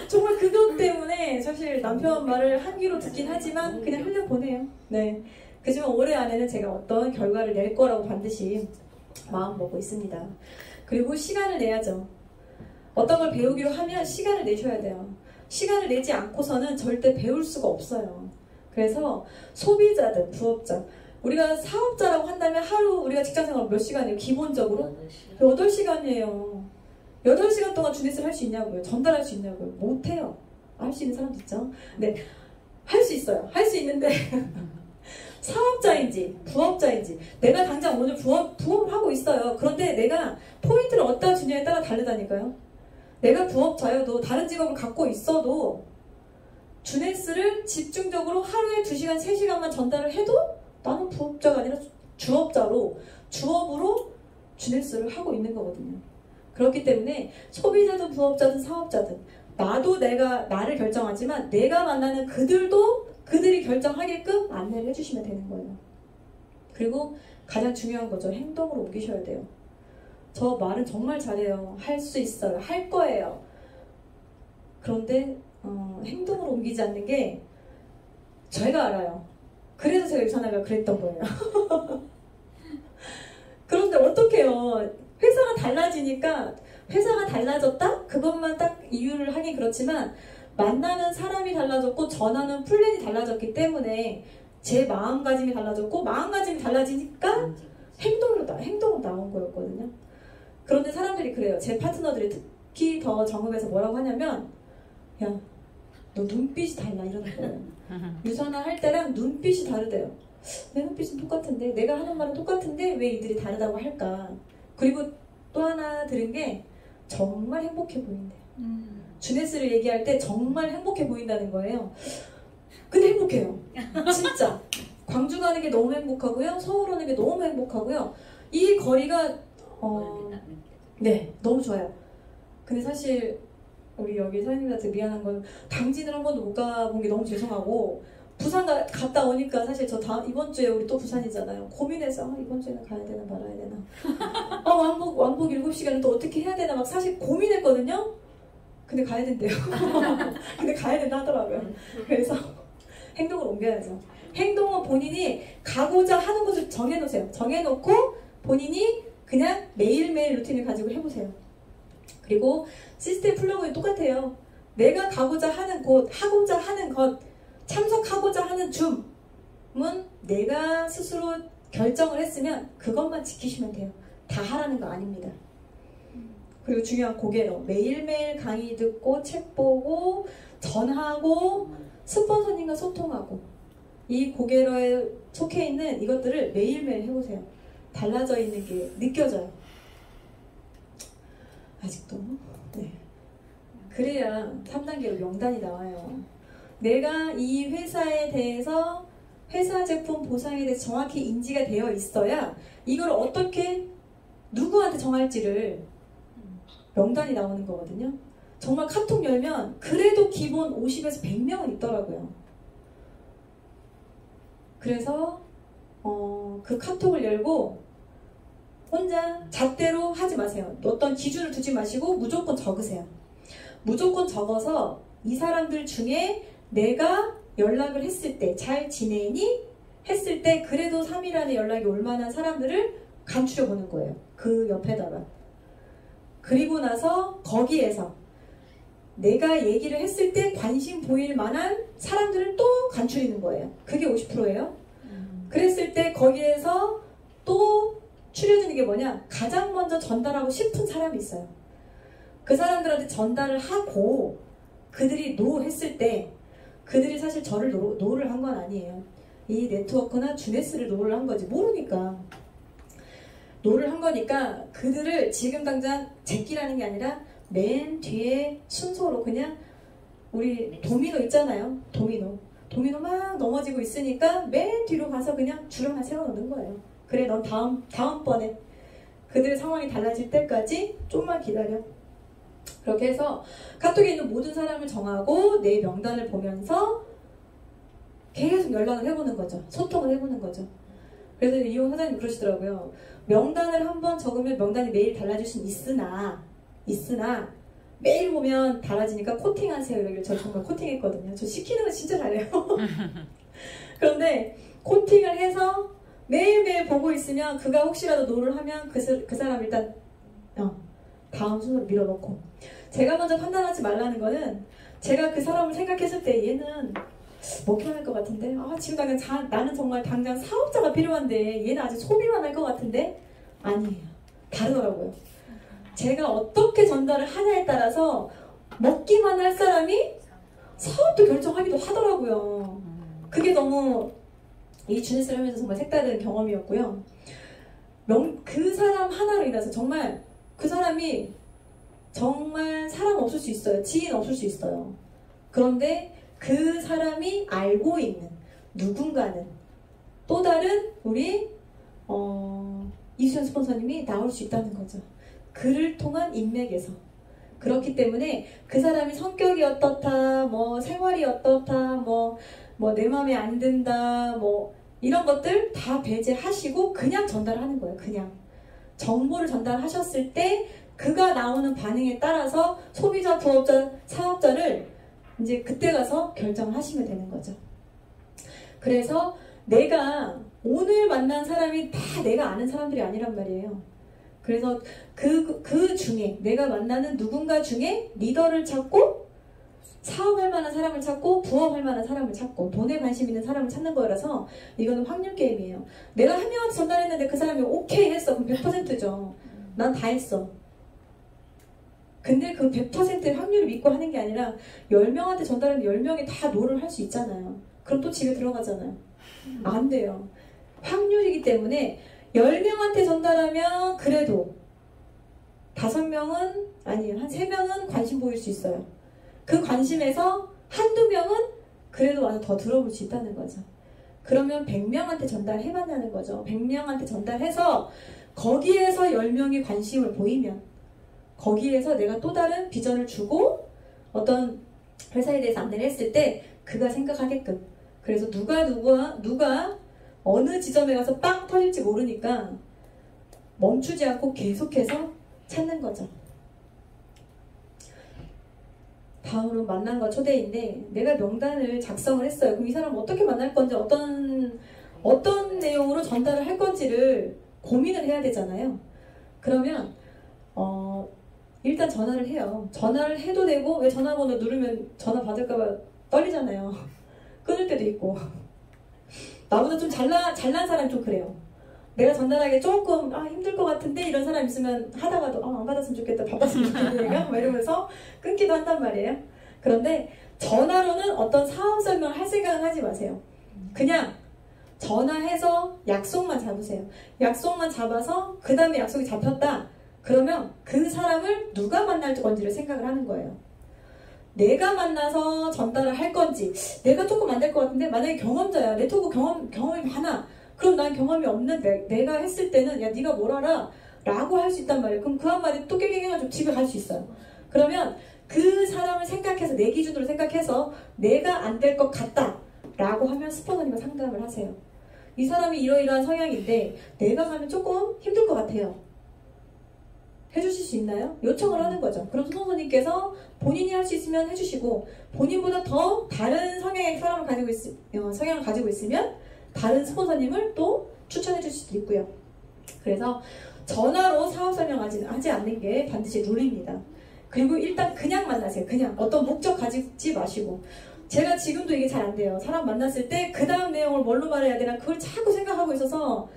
정말 그것 때문에 사실 남편 말을 한 귀로 듣긴 하지만 그냥 흘려보내요. 네. 그지만 올해 안에는 제가 어떤 결과를 낼 거라고 반드시 마음 먹고 있습니다. 그리고 시간을 내야죠. 어떤 걸 배우기로 하면 시간을 내셔야 돼요. 시간을 내지 않고서는 절대 배울 수가 없어요. 그래서 소비자든 부업자, 우리가 사업자라고 한다면 하루 우리가 직장생활 몇 시간이에요? 기본적으로? 8시간이에요. 8시간 동안 주네스를 할 수 있냐고요? 전달할 수 있냐고요? 못해요. 할 수 있는 사람도 있죠. 네, 할 수 있어요. 할 수 있는데 사업자인지 부업자인지 내가 당장 오늘 부업을 하고 있어요. 그런데 내가 포인트를 어디다 주냐에 따라 다르다니까요. 내가 부업자여도 다른 직업을 갖고 있어도 주네스를 집중적으로 하루에 2시간, 3시간만 전달을 해도 나는 부업자가 아니라 주업자로 주업으로 주네스를 하고 있는 거거든요. 그렇기 때문에 소비자든 부업자든 사업자든 나도 내가 나를 결정하지만 내가 만나는 그들도 그들이 결정하게끔 안내를 해주시면 되는 거예요. 그리고 가장 중요한 거죠. 행동으로 옮기셔야 돼요. 저 말은 정말 잘해요. 할 수 있어요. 할 거예요. 그런데 행동으로 옮기지 않는 게 제가 알아요. 그래서 제가 유산하가 그랬던 거예요. 그런데 어떡해요. 회사가 달라지니까 회사가 달라졌다? 그것만 딱 이유를 하긴 그렇지만 만나는 사람이 달라졌고 전하는 플랜이 달라졌기 때문에 제 마음가짐이 달라졌고 마음가짐이 달라지니까 행동으로 나온 거였거든요. 그런데 사람들이 그래요. 제 파트너들이 특히 더 정읍에서 뭐라고 하냐면 야, 너 눈빛이 달라 이러는 거예요. 유산화 할 때랑 눈빛이 다르대요. 내 눈빛은 똑같은데 내가 하는 말은 똑같은데 왜 이들이 다르다고 할까. 그리고 또 하나 들은 게 정말 행복해 보인대요. 주네스를 얘기할 때 정말 행복해 보인다는 거예요. 근데 행복해요. 진짜. 광주 가는 게 너무 행복하고요. 서울 오는 게 너무 행복하고요. 이 거리가 네, 너무 좋아요. 근데 사실 우리 여기 사장님한테 미안한 건 당진을 한 번도 못 가본 게 너무 죄송하고 부산 갔다 오니까 사실 저 이번 주에 우리 또 부산이잖아요. 고민해서 이번 주에는 가야 되나 말아야 되나 왕복 7시간은 또 어떻게 해야 되나 막 사실 고민했거든요. 근데 가야 된대요. 근데 가야 된다 하더라고요. 그래서 행동을 옮겨야죠. 행동은 본인이 가고자 하는 것을 정해놓으세요. 정해놓고 본인이 그냥 매일매일 루틴을 가지고 해보세요. 그리고 시스템 플러그인 똑같아요. 내가 가고자 하는 곳, 하고자 하는 것, 참석하고자 하는 줌은 내가 스스로 결정을 했으면 그것만 지키시면 돼요. 다 하라는 거 아닙니다. 그리고 중요한 고개로 매일매일 강의 듣고 책 보고 전하고 스폰서님과 소통하고 이 고개로에 속해 있는 이것들을 매일매일 해보세요. 달라져 있는 게 느껴져요. 아직도? 네. 그래야 3단계로 명단이 나와요. 내가 이 회사에 대해서 회사 제품 보상에 대해서 정확히 인지가 되어 있어야 이걸 어떻게 누구한테 정할지를 명단이 나오는 거거든요. 정말 카톡 열면 그래도 기본 50에서 100명은 있더라고요. 그래서 그 카톡을 열고 혼자 잣대로 하지 마세요. 어떤 기준을 두지 마시고 무조건 적으세요. 무조건 적어서 이 사람들 중에 내가 연락을 했을 때 잘 지내니? 했을 때 그래도 3일 안에 연락이 올 만한 사람들을 간추려 보는 거예요. 그 옆에다가. 그리고 나서 거기에서 내가 얘기를 했을 때 관심 보일 만한 사람들을 또 간추리는 거예요. 그게 50%예요. 그랬을 때 거기에서 또 추려주는 게 뭐냐? 가장 먼저 전달하고 싶은 사람이 있어요. 그 사람들한테 전달을 하고 그들이 노 했을 때 그들이 사실 저를 노를 한 건 아니에요. 이 네트워크나 주네스를 노를 한 거지. 모르니까. 노를 한 거니까 그들을 지금 당장 제끼라는 게 아니라 맨 뒤에 순서로 그냥 우리 도미노 있잖아요. 도미노 막 넘어지고 있으니까 맨 뒤로 가서 그냥 줄 하나 세워놓는 거예요. 그래 넌 다음번에 그들의 상황이 달라질 때까지 좀만 기다려. 그렇게 해서 카톡에 있는 모든 사람을 정하고 내 명단을 보면서 계속 연락을 해보는 거죠. 소통을 해보는 거죠. 그래서 이용 사장님 그러시더라고요. 명단을 한번 적으면 명단이 매일 달라질 수는 있으나 매일 보면 달라지니까 코팅하세요. 이러길래 저 정말 코팅했거든요. 저 시키는 거 진짜 잘해요. 그런데 코팅을 해서 매일매일 보고 있으면 그가 혹시라도 노를 하면 그 사람 일단 다음 순서로 밀어넣고 제가 먼저 판단하지 말라는 거는 제가 그 사람을 생각했을 때 얘는 먹기만 할 것 같은데 지금 당장 나는 정말 당장 사업자가 필요한데 얘는 아직 소비만 할 것 같은데 아니에요. 다르더라고요. 제가 어떻게 전달을 하냐에 따라서 먹기만 할 사람이 사업도 결정하기도 하더라고요. 그게 너무 이 주네스를 하면서 정말 색다른 경험이었고요. 그 사람 하나로 인해서 정말 그 사람이 정말 사람 없을 수 있어요. 지인 없을 수 있어요. 그런데 그 사람이 알고 있는 누군가는 또 다른 우리 이수연 스폰서님이 나올 수 있다는 거죠. 그를 통한 인맥에서. 그렇기 때문에 그 사람이 성격이 어떻다, 뭐 생활이 어떻다, 뭐 내 맘에 안 든다, 뭐 이런 것들 다 배제하시고 그냥 전달하는 거예요. 그냥 정보를 전달하셨을 때 그가 나오는 반응에 따라서 소비자, 부업자, 사업자를 이제 그때 가서 결정을 하시면 되는 거죠. 그래서 내가 오늘 만난 사람이 다 내가 아는 사람들이 아니란 말이에요. 그래서 그 중에 내가 만나는 누군가 중에 리더를 찾고 사업할 만한 사람을 찾고 부업할 만한 사람을 찾고 돈에 관심 있는 사람을 찾는 거라서 이거는 확률 게임이에요. 내가 한 명한테 전달했는데 그 사람이 오케이 했어. 그럼 100%죠. 난 다 했어. 근데 그 100%의 확률을 믿고 하는 게 아니라 10명한테 전달했는데 10명이 다 노를 할 수 있잖아요. 그럼 또 집에 들어가잖아요. 안 돼요. 확률이기 때문에 10명한테 전달하면 그래도 5명은 아니에요. 한 3명은 관심 보일 수 있어요. 그 관심에서 한두 명은 그래도 와서 더 들어볼 수 있다는 거죠. 그러면 100명한테 전달해봤냐는 거죠. 100명한테 전달해서 거기에서 10명이 관심을 보이면 거기에서 내가 또 다른 비전을 주고 어떤 회사에 대해서 안내를 했을 때 그가 생각하게끔. 그래서 누가 어느 지점에 가서 빵 터질지 모르니까 멈추지 않고 계속해서 찾는 거죠. 다음으로 만남과 초대인데 내가 명단을 작성을 했어요. 그럼 이 사람 어떻게 만날 건지 어떤 내용으로 전달을 할 건지를 고민을 해야 되잖아요. 그러면 일단 전화를 해요. 전화를 해도 되고 왜 전화번호 누르면 전화 받을까봐 떨리잖아요. 끊을 때도 있고. 나보다 좀 잘난 사람이 좀 그래요. 내가 전달하기 조금 힘들 것 같은데 이런 사람 있으면 하다가도 안 받았으면 좋겠다, 바빴으면 좋겠다 내가 막 이러면서 끊기도 한단 말이에요. 그런데 전화로는 어떤 사업 설명을 할 생각은 하지 마세요. 그냥 전화해서 약속만 잡으세요. 약속만 잡아서 그 다음에 약속이 잡혔다. 그러면 그 사람을 누가 만날 건지를 생각을 하는 거예요. 내가 만나서 전달을 할 건지 내가 조금 안 될 것 같은데 만약에 경험자야. 네트워크 경험이 많아. 그럼 난 경험이 없는데 내가 했을 때는 야 네가 뭘 알아? 라고 할 수 있단 말이에요. 그럼 그 한마디 또 깨갱해가지고 집에 갈 수 있어요. 그러면 그 사람을 생각해서 내 기준으로 생각해서 내가 안 될 것 같다 라고 하면 스폰서님과 상담을 하세요. 이 사람이 이러이러한 성향인데 내가 가면 조금 힘들 것 같아요. 해주실 수 있나요? 요청을 하는 거죠. 그럼 스폰서님께서 본인이 할 수 있으면 해주시고 본인보다 더 다른 성향의 사람을 성향을 가지고 있으면 다른 스폰서님을 또 추천해 주실 수도 있고요. 그래서 전화로 사업 설명하지 않는 게 반드시 룰입니다. 그리고 일단 그냥 만나세요. 그냥 어떤 목적 가지지 마시고. 제가 지금도 이게 잘 안 돼요. 사람 만났을 때 그 다음 내용을 뭘로 말해야 되나 그걸 자꾸 생각하고 있어서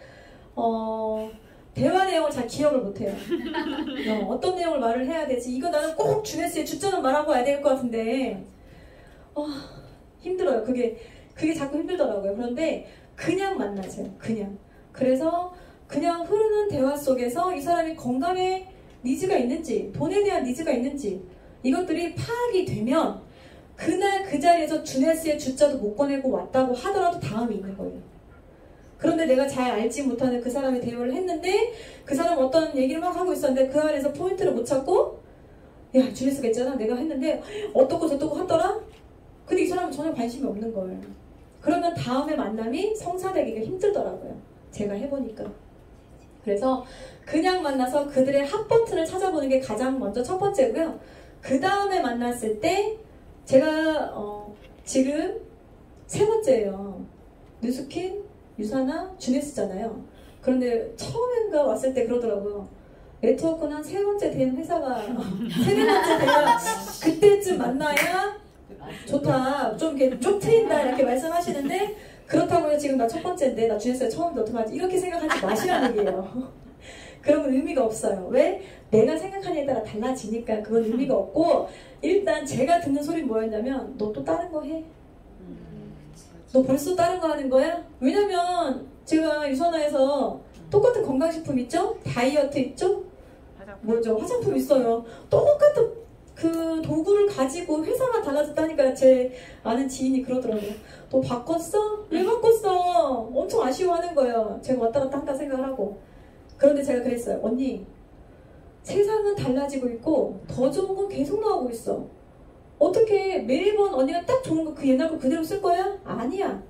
대화 내용을 잘 기억을 못해요. 어떤 내용을 말을 해야 되지? 이거 나는 꼭 주네스에 주점을 말하고 와야 될 것 같은데 힘들어요. 그게 자꾸 힘들더라고요. 그런데 그냥 만나세요. 그냥. 그래서 그냥 흐르는 대화 속에서 이 사람이 건강에 니즈가 있는지, 돈에 대한 니즈가 있는지 이것들이 파악이 되면 그날 그 자리에서 주네스의 주자도 못 꺼내고 왔다고 하더라도 다음이 있는 거예요. 그런데 내가 잘 알지 못하는 그 사람의 대화를 했는데 그 사람 어떤 얘기를 막 하고 있었는데 그 안에서 포인트를 못 찾고 야 주네스가 있잖아 내가 했는데 어떻고 저떻고 하더라? 근데 이 사람은 전혀 관심이 없는 거예요. 그러면 다음에 만남이 성사되기가 힘들더라고요. 제가 해보니까. 그래서 그냥 만나서 그들의 핫 버튼을 찾아보는 게 가장 먼저 첫 번째고요. 그 다음에 만났을 때 제가 지금 세 번째예요. 뉴스킨, 유사나, 주네스잖아요. 그런데 처음인가 왔을 때 그러더라고요. 네트워크는 한 세 번째 된 회사가 세네 번째 돼야 그때쯤 만나야 좋다. 좀 이렇게 쭉 트인다 이렇게 말씀하시는데 그렇다고 해서 지금 나 첫 번째인데 나 주네스에 처음인데 어떡하지? 이렇게 생각하지 마시라는 얘기예요. 그러면 의미가 없어요. 왜? 내가 생각하는 에 따라 달라지니까 그건 의미가 없고 일단 제가 듣는 소리는 뭐였냐면 너 또 다른 거 해? 너 벌써 다른 거 하는 거야? 왜냐면 제가 유선화에서 똑같은 건강식품 있죠? 다이어트 있죠? 뭐죠? 화장품 있어요. 똑같은 그 도구를 가지고 회사가 달라졌다니까 제 아는 지인이 그러더라고요. 너 바꿨어? 왜 바꿨어? 엄청 아쉬워하는 거예요. 제가 왔다 갔다 한다 생각을 하고. 그런데 제가 그랬어요. 언니, 세상은 달라지고 있고 더 좋은 건 계속 나오고 있어. 어떻게 매번 언니가 딱 좋은 거 그 옛날 거 그대로 쓸 거야? 아니야.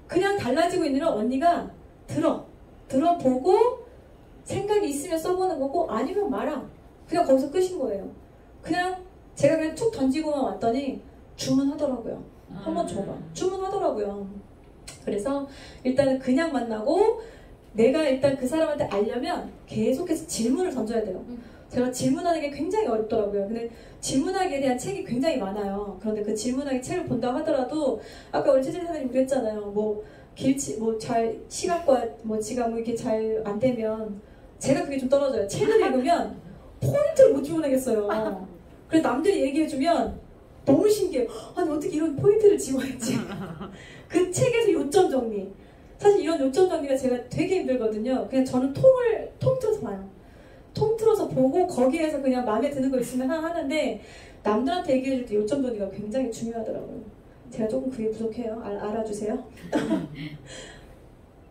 그냥 달라지고 있는 건 언니가 들어보고 생각이 있으면 써보는 거고 아니면 말아. 그냥 거기서 끝인 거예요. 그냥 제가 그냥 툭 던지고만 왔더니 주문하더라고요. 한번 줘봐. 주문하더라고요. 그래서 일단은 그냥 만나고 내가 일단 그 사람한테 알려면 계속해서 질문을 던져야 돼요. 제가 질문하는 게 굉장히 어렵더라고요. 근데 질문하기에 대한 책이 굉장히 많아요. 그런데 그 질문하기 책을 본다고 하더라도 아까 우리 최진 선생님 그랬잖아요. 시각과 지각 이렇게 잘 안 되면 제가 그게 좀 떨어져요. 책을 읽으면 포인트를 못 집어내겠어요. 그래서 남들이 얘기해주면 너무 신기해요. 아니 어떻게 이런 포인트를 집어냈지? 그 책에서 요점 정리. 사실 이런 요점 정리가 제가 되게 힘들거든요. 그냥 저는 통틀어서 봐요. 통틀어서 보고 거기에서 그냥 마음에 드는 거 있으면 하는데 남들한테 얘기해줄 때 요점 정리가 굉장히 중요하더라고요. 제가 조금 그게 부족해요. 알아주세요.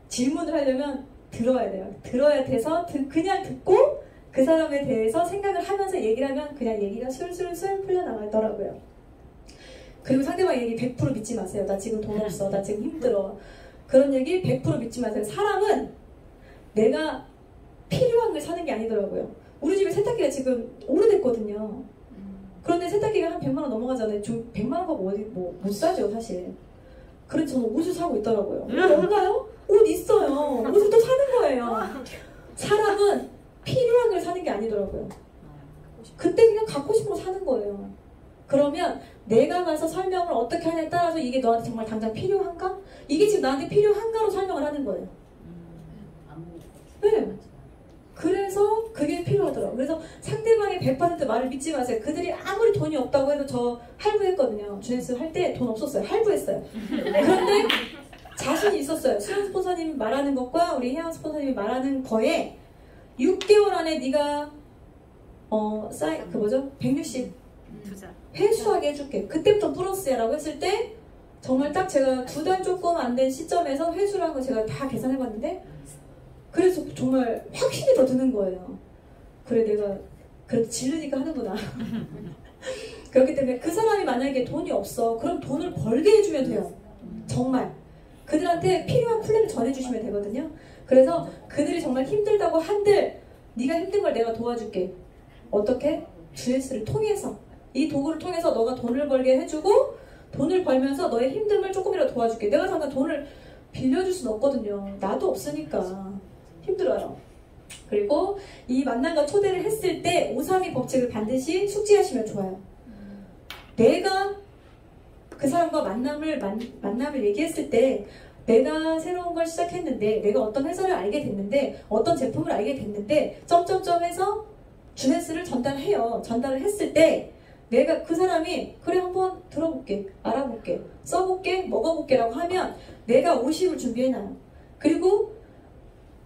질문을 하려면 들어야 돼요. 들어야 돼서 그냥 듣고 그 사람에 대해서 생각을 하면서 얘기를 하면 그냥 얘기가 술술술 풀려나가더라고요. 그리고 상대방 얘기 100% 믿지 마세요. 나 지금 돈 없어. 나 지금 힘들어. 그런 얘기 100% 믿지 마세요. 사람은 내가 필요한 걸 사는 게 아니더라고요. 우리 집에 세탁기가 지금 오래됐거든요. 그런데 세탁기가 한 100만 원 넘어가잖아요. 좀 100만 원 갖고 어디 못 사죠 사실. 그래서 저는 옷을 사고 있더라고요. 옷 없나요? 옷 있어요. 옷을 또 사는 거예요. 사람은 필요한 걸 사는 게 아니더라고요. 그때 그냥 갖고 싶은 거 사는 거예요. 그러면 내가 가서 설명을 어떻게 하냐에 따라서 이게 너한테 정말 당장 필요한가? 이게 지금 나한테 필요한가로 설명을 하는 거예요. 네. 그래서 그게 필요하더라고요. 그래서 상대방의 100% 말을 믿지 마세요. 그들이 아무리 돈이 없다고 해도 저 할부했거든요. 주네스 할 때 돈 없었어요. 할부했어요. 그런데 자신이 있었어요. 수영 스폰서님이 말하는 것과 우리 혜영 스폰서님이 말하는 거에 6개월 안에 네가 160 회수하게 해줄게. 그때부터 플러스야라고 했을 때 정말 딱 제가 2달 조금 안 된 시점에서 회수를 한 거 제가 다 계산해봤는데 그래서 정말 확신이 더 드는 거예요. 그래 내가 그래도 지르니까 하는구나. 그렇기 때문에 그 사람이 만약에 돈이 없어 그럼 돈을 벌게 해주면 돼요. 정말 그들한테 필요한 플랜을 전해주시면 되거든요. 그래서 그들이 정말 힘들다고 한들 네가 힘든 걸 내가 도와줄게. 어떻게? GS를 통해서 이 도구를 통해서 너가 돈을 벌게 해주고 돈을 벌면서 너의 힘듦을 조금이라도 도와줄게. 내가 잠깐 돈을 빌려줄 수는 없거든요. 나도 없으니까 힘들어요. 그리고 이 만남과 초대를 했을 때 532 법칙을 반드시 숙지하시면 좋아요. 내가 그 사람과 만남을 얘기했을 때 내가 새로운 걸 시작했는데 내가 어떤 회사를 알게 됐는데 어떤 제품을 알게 됐는데 점점점 해서 주네스를 전달해요. 전달을 했을 때 내가 그 사람이 그래 한번 들어볼게, 알아볼게, 써볼게, 먹어볼게 라고 하면 내가 50을 준비해놔요. 그리고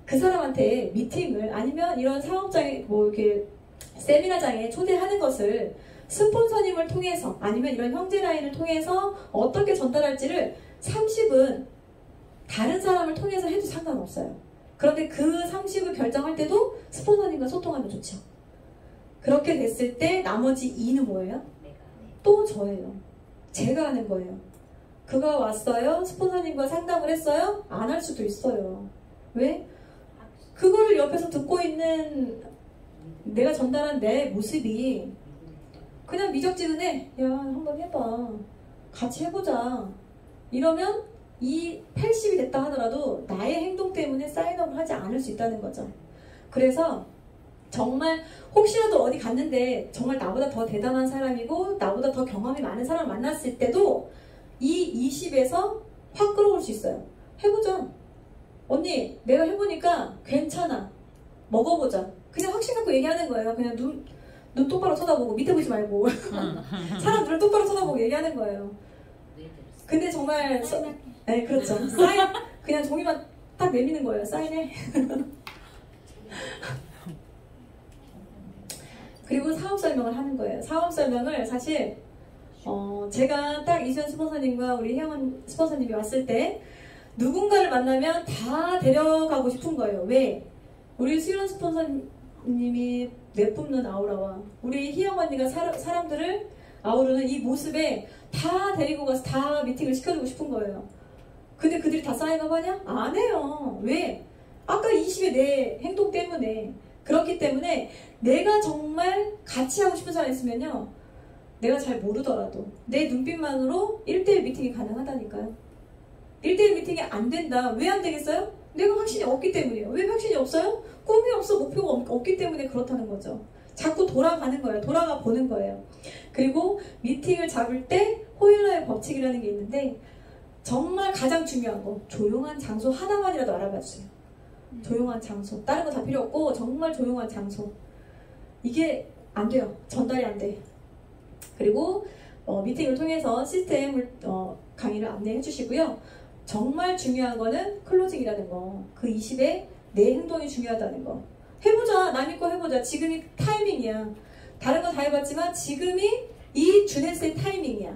그 사람한테 미팅을 아니면 이런 사업장에 이렇게 세미나장에 초대하는 것을 스폰서님을 통해서 아니면 이런 형제 라인을 통해서 어떻게 전달할지를 30은 다른 사람을 통해서 해도 상관없어요. 그런데 그 30을 결정할 때도 스폰서님과 소통하면 좋죠. 그렇게 됐을 때 나머지 2는 뭐예요? 또 저예요. 제가 하는 거예요. 그가 왔어요. 스폰서님과 상담을 했어요. 안 할 수도 있어요. 왜? 그거를 옆에서 듣고 있는 내가 전달한 내 모습이 그냥 미적지근해. 야 한번 해봐. 같이 해보자. 이러면 이 80이 됐다 하더라도 나의 행동 때문에 사인업을 하지 않을 수 있다는 거죠. 그래서 정말 혹시라도 어디 갔는데 정말 나보다 더 대단한 사람이고 나보다 더 경험이 많은 사람을 만났을 때도 이 20에서 확 끌어올 수 있어요. 해보자. 언니 내가 해보니까 괜찮아. 먹어보자. 그냥 확신 갖고 얘기하는 거예요. 그냥 눈 똑바로 쳐다보고 밑에 보지 말고 사람 눈을 똑바로 쳐다보고 얘기하는 거예요. 근데 정말 네, 그렇죠. 그냥 종이만 딱 내미는 거예요. 사인해. 그리고 사업 설명을 하는 거예요. 사업 설명을 사실 제가 딱 이수연 스폰서님과 우리 혜원 스폰서님이 왔을 때 누군가를 만나면 다 데려가고 싶은 거예요. 왜? 우리 수연 스폰서님이 내뿜는 아우라와 우리 희영 언니가 사람들을 아우르는 이 모습에 다 데리고 가서 다 미팅을 시켜주고 싶은 거예요. 근데 그들이 다 사인업 하냐? 안 해요. 왜? 아까 20의 내 행동 때문에. 그렇기 때문에 내가 정말 같이 하고 싶은 사람 있으면요, 내가 잘 모르더라도 내 눈빛만으로 1대1 미팅이 가능하다니까요. 1대1 미팅이 안 된다. 왜 안 되겠어요? 내가 확신이 없기 때문이에요. 왜 확신이 없어요? 꿈이 없어, 목표가 없기 때문에 그렇다는 거죠. 자꾸 돌아가는 거예요. 돌아가 보는 거예요. 그리고 미팅을 잡을 때 호일러의 법칙이라는 게 있는데, 정말 가장 중요한 거, 조용한 장소 하나만이라도 알아봐 주세요. 조용한 장소. 다른 거 다 필요 없고 정말 조용한 장소. 이게 안 돼요. 전달이 안 돼. 그리고 미팅을 통해서 시스템을 강의를 안내해 주시고요. 정말 중요한 거는 클로징이라는 거. 그 20에 내 행동이 중요하다는 거. 해보자. 남 믿고 해보자. 지금이 타이밍이야. 다른 거 다 해봤지만 지금이 이 주네스의 타이밍이야.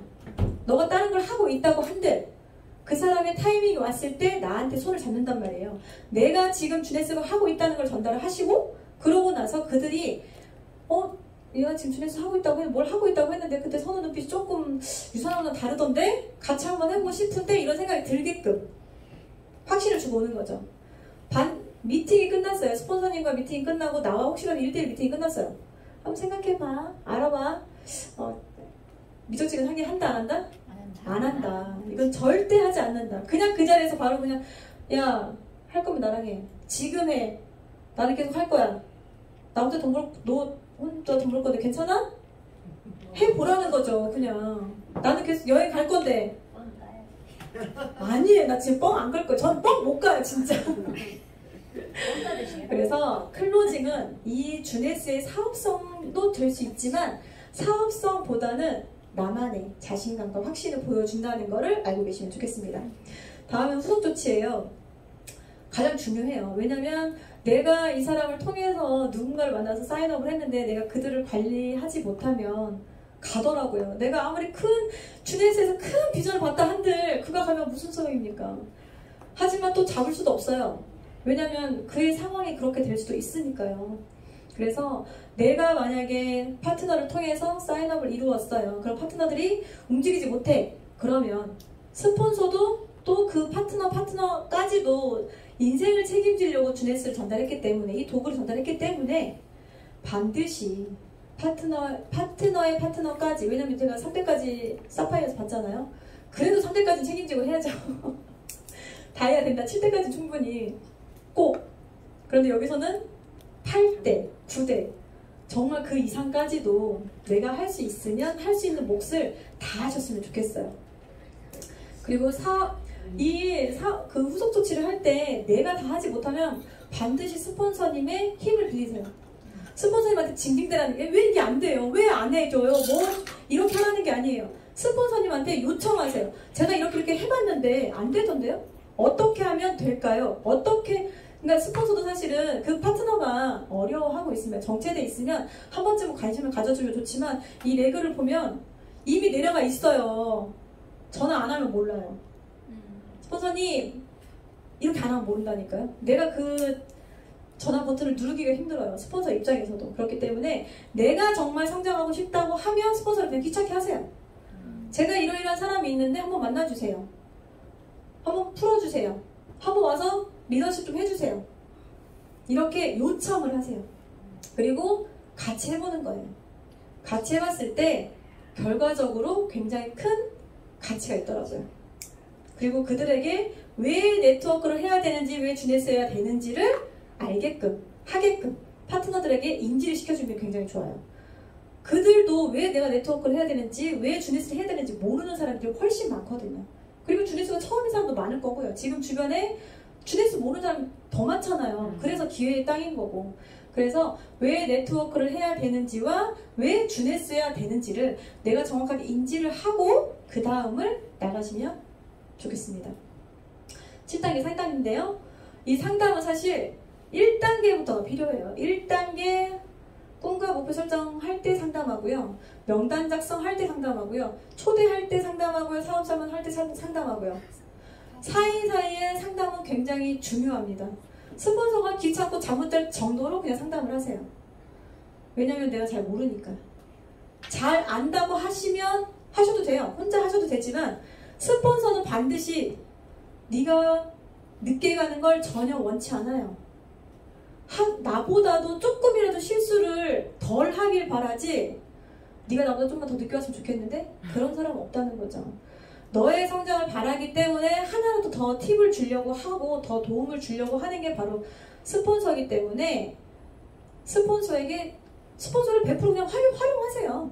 너가 다른 걸 하고 있다고 한들 그 사람의 타이밍이 왔을 때 나한테 손을 잡는단 말이에요. 내가 지금 주네스가 하고 있다는 걸 전달을 하시고, 그러고 나서 그들이 얘가 지금 주네스 하고 있다고 뭘 하고 있다고 했는데 그때 선우 눈빛이 조금 유사하거나 다르던데 같이 한번 해보고 싶은데 이런 생각이 들게끔 확신을 주고 오는 거죠. 미팅이 끝났어요. 스폰서님과 미팅이 끝나고 나와 혹시라도 1대1 미팅이 끝났어요. 한번 생각해봐. 알아봐. 미적지근 하긴 한다 안 한다? 안 한다. 이건 절대 하지 않는다. 그냥 그 자리에서 바로 그냥 야, 할 거면 나랑 해. 지금 해. 나는 계속 할 거야. 너 혼자 돈 벌 건데 괜찮아? 해보라는 거죠. 그냥 나는 계속 여행 갈 건데. 아니에요. 나 지금 뻥 안 갈 거예요. 전 뻥 못 가요 진짜. 그래서 클로징은 이 주네스의 사업성도 될 수 있지만 사업성보다는 나만의 자신감과 확신을 보여준다는 것을 알고 계시면 좋겠습니다. 다음은 후속 조치예요. 가장 중요해요. 왜냐면 내가 이 사람을 통해서 누군가를 만나서 사인업을 했는데 내가 그들을 관리하지 못하면 가더라고요. 내가 아무리 큰 주네스에서 큰 비전을 봤다 한들 그가 가면 무슨 소용입니까? 하지만 또 잡을 수도 없어요. 왜냐면 그의 상황이 그렇게 될 수도 있으니까요. 그래서 내가 만약에 파트너를 통해서 사인업을 이루었어요. 그럼 파트너들이 움직이지 못해. 그러면 스폰서도 또 그 파트너까지도 인생을 책임지려고 주네스를 전달했기 때문에, 이 도구를 전달했기 때문에 반드시 파트너의 파트너까지, 왜냐면 제가 3대까지 사파이어에서 봤잖아요. 그래도 3대까지 책임지고 해야죠. 다 해야 된다. 7대까지 충분히 꼭. 그런데 여기서는 8대, 9대 정말 그 이상까지도 내가 할 수 있으면 할 수 있는 몫을 다 하셨으면 좋겠어요. 그리고 그 후속 조치를 할 때 내가 다 하지 못하면 반드시 스폰서님의 힘을 빌리세요. 스폰서님한테 징징대라는 게 왜 이게 안 돼요? 왜 안 해줘요? 이렇게 하라는 게 아니에요. 스폰서님한테 요청하세요. 제가 이렇게 해봤는데 안 되던데요? 어떻게 하면 될까요? 그러니까 스폰서도 사실은 그 파트너가 어려워하고 있으면, 정체돼 있으면 한 번쯤은 관심을 가져주면 좋지만 이 레그를 보면 이미 내려가 있어요. 전화 안 하면 몰라요. 스폰서님 이렇게 안 하면 모른다니까요. 내가 그 전화 버튼을 누르기가 힘들어요. 스폰서 입장에서도. 그렇기 때문에 내가 정말 성장하고 싶다고 하면 스폰서를 그냥 귀찮게 하세요. 제가 이러이러한 사람이 있는데 한번 만나주세요. 한번 풀어주세요. 한번 와서 리더십 좀 해주세요. 이렇게 요청을 하세요. 그리고 같이 해보는 거예요. 같이 해봤을 때 결과적으로 굉장히 큰 가치가 있더라고요. 그리고 그들에게 왜 네트워크를 해야 되는지, 왜 주네스 해야 되는지를 알게끔, 하게끔 파트너들에게 인지를 시켜주면 굉장히 좋아요. 그들도 왜 내가 네트워크를 해야 되는지, 왜 주네스를 해야 되는지 모르는 사람들이 훨씬 많거든요. 그리고 주네스가 처음인 사람도 많을 거고요. 지금 주변에 주네스 모르는 사람 더 많잖아요. 그래서 기회의 땅인 거고. 그래서 왜 네트워크를 해야 되는지와 왜 주네스 해야 되는지를 내가 정확하게 인지를 하고 그 다음을 나가시면 좋겠습니다. 7단계 상담인데요. 이 상담은 사실 1단계부터가 필요해요. 1단계 꿈과 목표 설정할 때 상담하고요. 명단 작성할 때 상담하고요. 초대할 때 상담하고요. 사업자만 할 때 상담하고요. 사이사이에 상담은 굉장히 중요합니다. 스폰서가 귀찮고 잘못될 정도로 그냥 상담을 하세요. 왜냐면 내가 잘 모르니까. 잘 안다고 하시면 하셔도 돼요. 혼자 하셔도 되지만 스폰서는 반드시 네가 늦게 가는 걸 전혀 원치 않아요. 나보다도 조금이라도 실수를 덜 하길 바라지 네가 나보다 좀만 더 늦게 왔으면 좋겠는데 그런 사람은 없다는 거죠. 너의 성장을 바라기 때문에 하나라도 더 팁을 주려고 하고 더 도움을 주려고 하는 게 바로 스폰서이기 때문에 스폰서를 100% 그냥 활용하세요.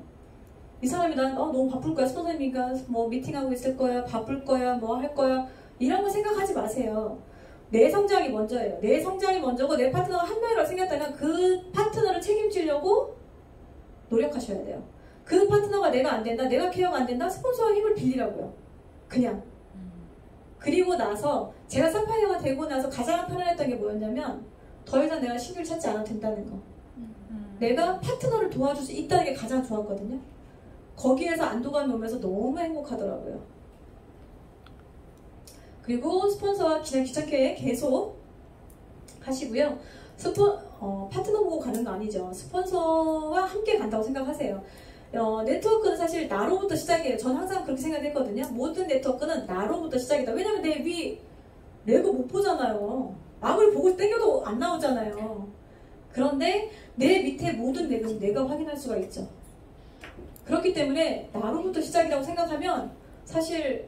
이 사람이 난 너무 바쁠 거야. 스폰서님이니까 뭐 미팅하고 있을 거야. 바쁠 거야. 뭐 할 거야. 이런 거 생각하지 마세요. 내 성장이 먼저예요. 내 성장이 먼저고 내 파트너가 한 명이라고 생겼다면 그 파트너를 책임지려고 노력하셔야 돼요. 그 파트너가 내가 안 된다. 내가 케어가 안 된다. 스폰서의 힘을 빌리라고요. 그냥. 그리고 나서 제가 사파이어가 되고 나서 가장 편안했던 게 뭐였냐면 더 이상 내가 신규를 찾지 않아도 된다는 거. 내가 파트너를 도와줄 수 있다는 게 가장 좋았거든요. 거기에서 안도감이 오면서 너무 행복하더라고요. 그리고 스폰서와 그냥 귀찮게 계속 하시고요. 파트너 보고 가는 거 아니죠. 스폰서와 함께 간다고 생각하세요. 네트워크는 사실 나로부터 시작이에요. 전 항상 그렇게 생각했거든요. 모든 네트워크는 나로부터 시작이다. 왜냐면 내 위 레고 못 보잖아요. 아무리 보고 땡겨도 안 나오잖아요. 그런데 내 밑에 모든 렉은 내가 확인할 수가 있죠. 그렇기 때문에 나로부터 시작이라고 생각하면 사실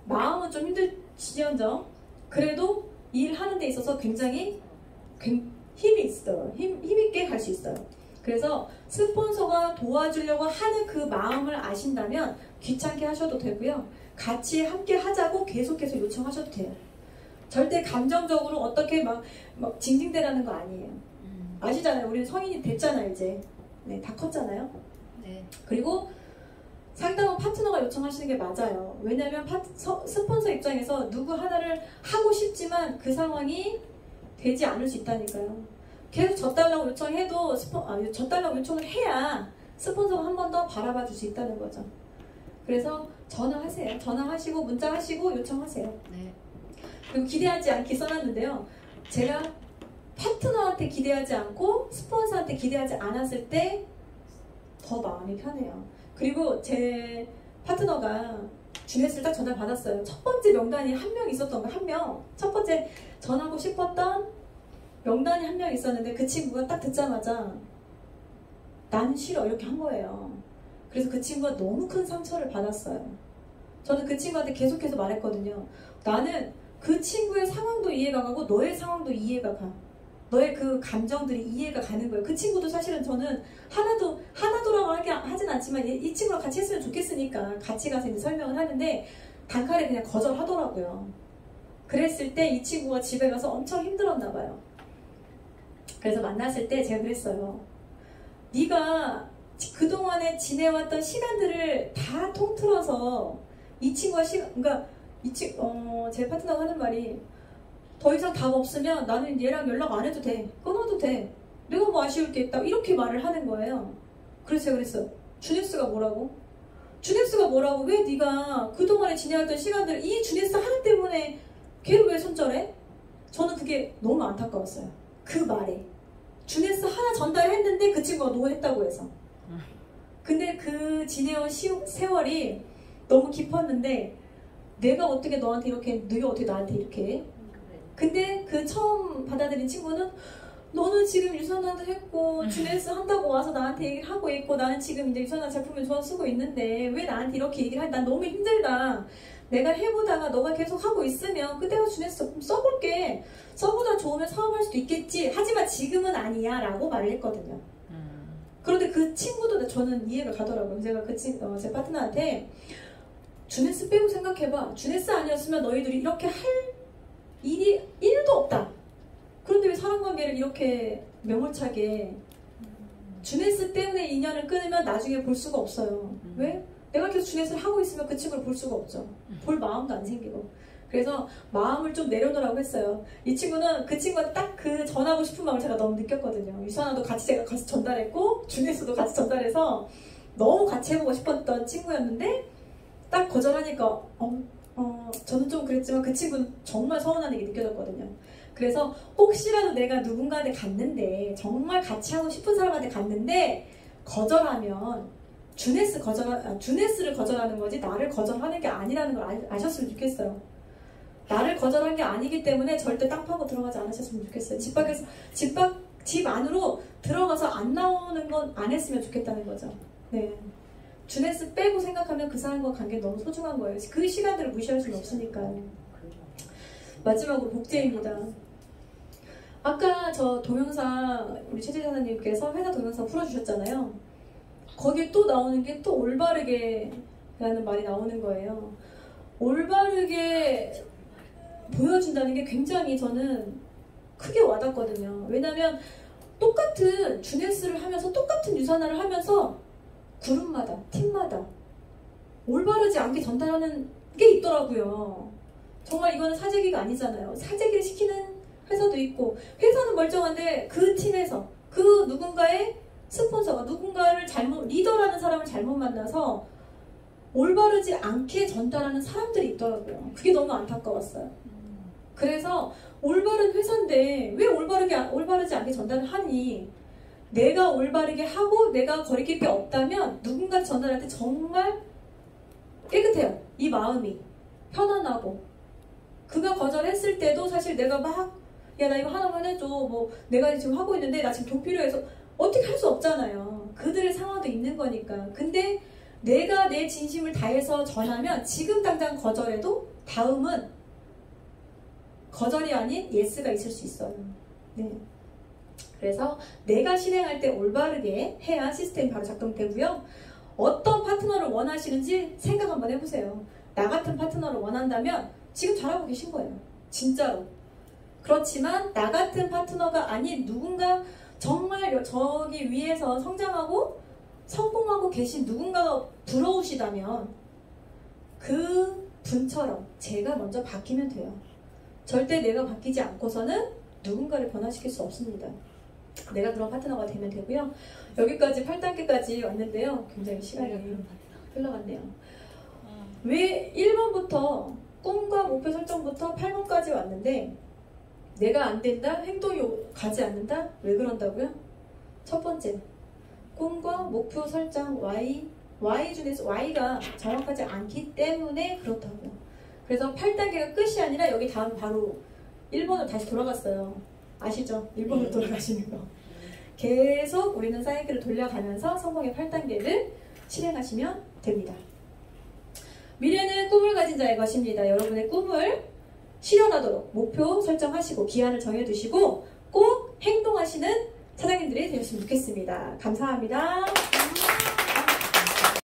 마음은 좀 힘들지언정 그래도 일하는 데 있어서 굉장히 힘이 있어요. 힘있게 갈 수 있어요. 그래서 스폰서가 도와주려고 하는 그 마음을 아신다면 귀찮게 하셔도 되고요. 같이 함께 하자고 계속해서 요청하셔도 돼요. 절대 감정적으로 어떻게 막 징징대라는 거 아니에요. 아시잖아요. 우리는 성인이 됐잖아요. 이제 네, 다 컸잖아요. 네. 그리고 상담은 파트너가 요청하시는 게 맞아요. 왜냐하면 스폰서 입장에서 누구 하나를 하고 싶지만 그 상황이 되지 않을 수 있다니까요. 계속 져달라고 요청해도 져달라고 요청을 해야 스폰서가 한 번 더 바라봐 줄 수 있다는 거죠. 그래서 전화하세요. 전화하시고 문자하시고 요청하세요. 네. 그리고 기대하지 않게 써놨는데요. 제가 파트너한테 기대하지 않고 스폰서한테 기대하지 않았을 때 더 마음이 편해요. 그리고 제 파트너가 주넷을 딱 전화 받았어요. 첫 번째 명단이 한 명 있었던 거, 한 명. 첫 번째 전하고 싶었던 명단이 한 명 있었는데 그 친구가 딱 듣자마자 나는 싫어 이렇게 한 거예요. 그래서 그 친구가 너무 큰 상처를 받았어요. 저는 그 친구한테 계속해서 말했거든요. 나는 그 친구의 상황도 이해가 가고 너의 상황도 이해가 가. 너의 그 감정들이 이해가 가는 거예요. 그 친구도 사실은 저는 하나도라고 하진 않지만 이 친구랑 같이 했으면 좋겠으니까 같이 가서 이제 설명을 하는데 단칼에 그냥 거절하더라고요. 그랬을 때 이 친구가 집에 가서 엄청 힘들었나 봐요. 그래서 만났을 때 제가 그랬어요. 네가 그동안에 지내왔던 시간들을 다 통틀어서 이 친구가 그러니까 제 파트너가 하는 말이 더 이상 답 없으면 나는 얘랑 연락 안 해도 돼. 끊어도 돼. 내가 뭐 아쉬울 게 있다. 이렇게 말을 하는 거예요. 그래서 제가 그랬어요. 주네스가 뭐라고? 주네스가 뭐라고? 왜 네가 그동안에 지내왔던 시간들 이 주네스 하나 때문에 걔를 왜 손절해? 저는 그게 너무 안타까웠어요. 그 말에. 주네스 하나 전달했는데 그 친구가 노했다고 해서. 근데 그 지내온 세월이 너무 깊었는데 내가 어떻게 너한테 이렇게 네가 어떻게 나한테 이렇게 근데 그 처음 받아들인 친구는 너는 지금 유선화도 했고 주네스 한다고 와서 나한테 얘기를 하고 있고 나는 지금 이제 유선화 제품을 좋아 쓰고 있는데 왜 나한테 이렇게 얘기를 해? 난 너무 힘들다. 내가 해보다가 너가 계속 하고 있으면 그때가 주네스 제품 써볼게. 써보다 좋으면 사업할 수도 있겠지. 하지만 지금은 아니야 라고 말을 했거든요. 그런데 그 친구도 저는 이해가 가더라고요. 제가 제 파트너한테 주네스 빼고 생각해봐. 주네스 아니었으면 너희들이 이렇게 할 일이 1도 없다. 그런데 왜 사람관계를 이렇게 매몰차게 주네스 때문에 인연을 끊으면 나중에 볼 수가 없어요. 왜? 내가 계속 주넷을 하고 있으면 그 친구를 볼 수가 없죠. 볼 마음도 안 생기고. 그래서 마음을 좀 내려놓으라고 했어요. 이 친구는 그 친구가 딱 그 전하고 싶은 마음을 제가 너무 느꼈거든요. 유산화도 같이 제가 같이 전달했고 주넷도 같이 전달해서 너무 같이 해보고 싶었던 친구였는데 딱 거절하니까 저는 좀 그랬지만 그 친구는 정말 서운한 게 느껴졌거든요. 그래서 혹시라도 내가 누군가한테 갔는데 정말 같이 하고 싶은 사람한테 갔는데 거절하면 주네스를 거절하는 거지 나를 거절하는 게 아니라는 걸 아셨으면 좋겠어요. 나를 거절한 게 아니기 때문에 절대 땅 파고 들어가지 않으셨으면 좋겠어요. 집 안으로 들어가서 안 나오는 건 안 했으면 좋겠다는 거죠. 네. 주네스 빼고 생각하면 그 사람과 관계 너무 소중한 거예요. 그 시간들을 무시할 수는 없으니까요. 마지막으로 복제입니다. 아까 저 동영상 우리 최재사님께서 회사 동영상 풀어주셨잖아요. 거기에 또 나오는 게 또 올바르게 라는 말이 나오는 거예요. 올바르게 보여준다는 게 굉장히 저는 크게 와닿거든요. 왜냐면 똑같은 주네스를 하면서 똑같은 유산화를 하면서 그룹마다 팀마다 올바르지 않게 전달하는 게 있더라고요. 정말 이거는 사재기가 아니잖아요. 사재기를 시키는 회사도 있고 회사는 멀쩡한데 그 팀에서 그 누군가의 스폰서가 누군가를 리더라는 사람을 잘못 만나서 올바르지 않게 전달하는 사람들이 있더라고요. 그게 너무 안타까웠어요. 그래서 올바른 회사인데 왜 올바르지 않게 전달을 하니? 내가 올바르게 하고 내가 거리낄 게 없다면 누군가 전달할 때 정말 깨끗해요. 이 마음이 편안하고 그가 거절했을 때도 사실 내가 막 야 나 이거 하나만 해줘 뭐 내가 지금 하고 있는데 나 지금 돈 필요해서 어떻게 할 수 없잖아요. 그들의 상황도 있는 거니까. 근데 내가 내 진심을 다해서 전하면 지금 당장 거절해도 다음은 거절이 아닌 예스가 있을 수 있어요. 네. 그래서 내가 실행할 때 올바르게 해야 시스템이 바로 작동되고요. 어떤 파트너를 원하시는지 생각 한번 해보세요. 나 같은 파트너를 원한다면 지금 잘하고 계신 거예요. 진짜로. 그렇지만 나 같은 파트너가 아닌 누군가 정말 저기 위에서 성장하고 성공하고 계신 누군가가 부러우시다면 그 분처럼 제가 먼저 바뀌면 돼요. 절대 내가 바뀌지 않고서는 누군가를 변화시킬 수 없습니다. 내가 그런 파트너가 되면 되고요. 여기까지 8단계까지 왔는데요. 굉장히 시간이 흘러갔네요. 왜 1번부터 꿈과 목표 설정부터 8번까지 왔는데 내가 안 된다? 행동이 가지 않는다? 왜 그런다고요? 첫 번째, 꿈과 목표 설정 Y 중에서 Y가 정확하지 않기 때문에 그렇다고요. 그래서 8단계가 끝이 아니라 여기 다음 바로 1번으로 다시 돌아갔어요. 아시죠? 1번으로 돌아가시는 거. 계속 우리는 사이클을 돌려가면서 성공의 8단계를 실행하시면 됩니다. 미래는 꿈을 가진 자의 것입니다. 여러분의 꿈을 실현하도록 목표 설정하시고 기한을 정해두시고 꼭 행동하시는 사장님들이 되셨으면 좋겠습니다. 감사합니다.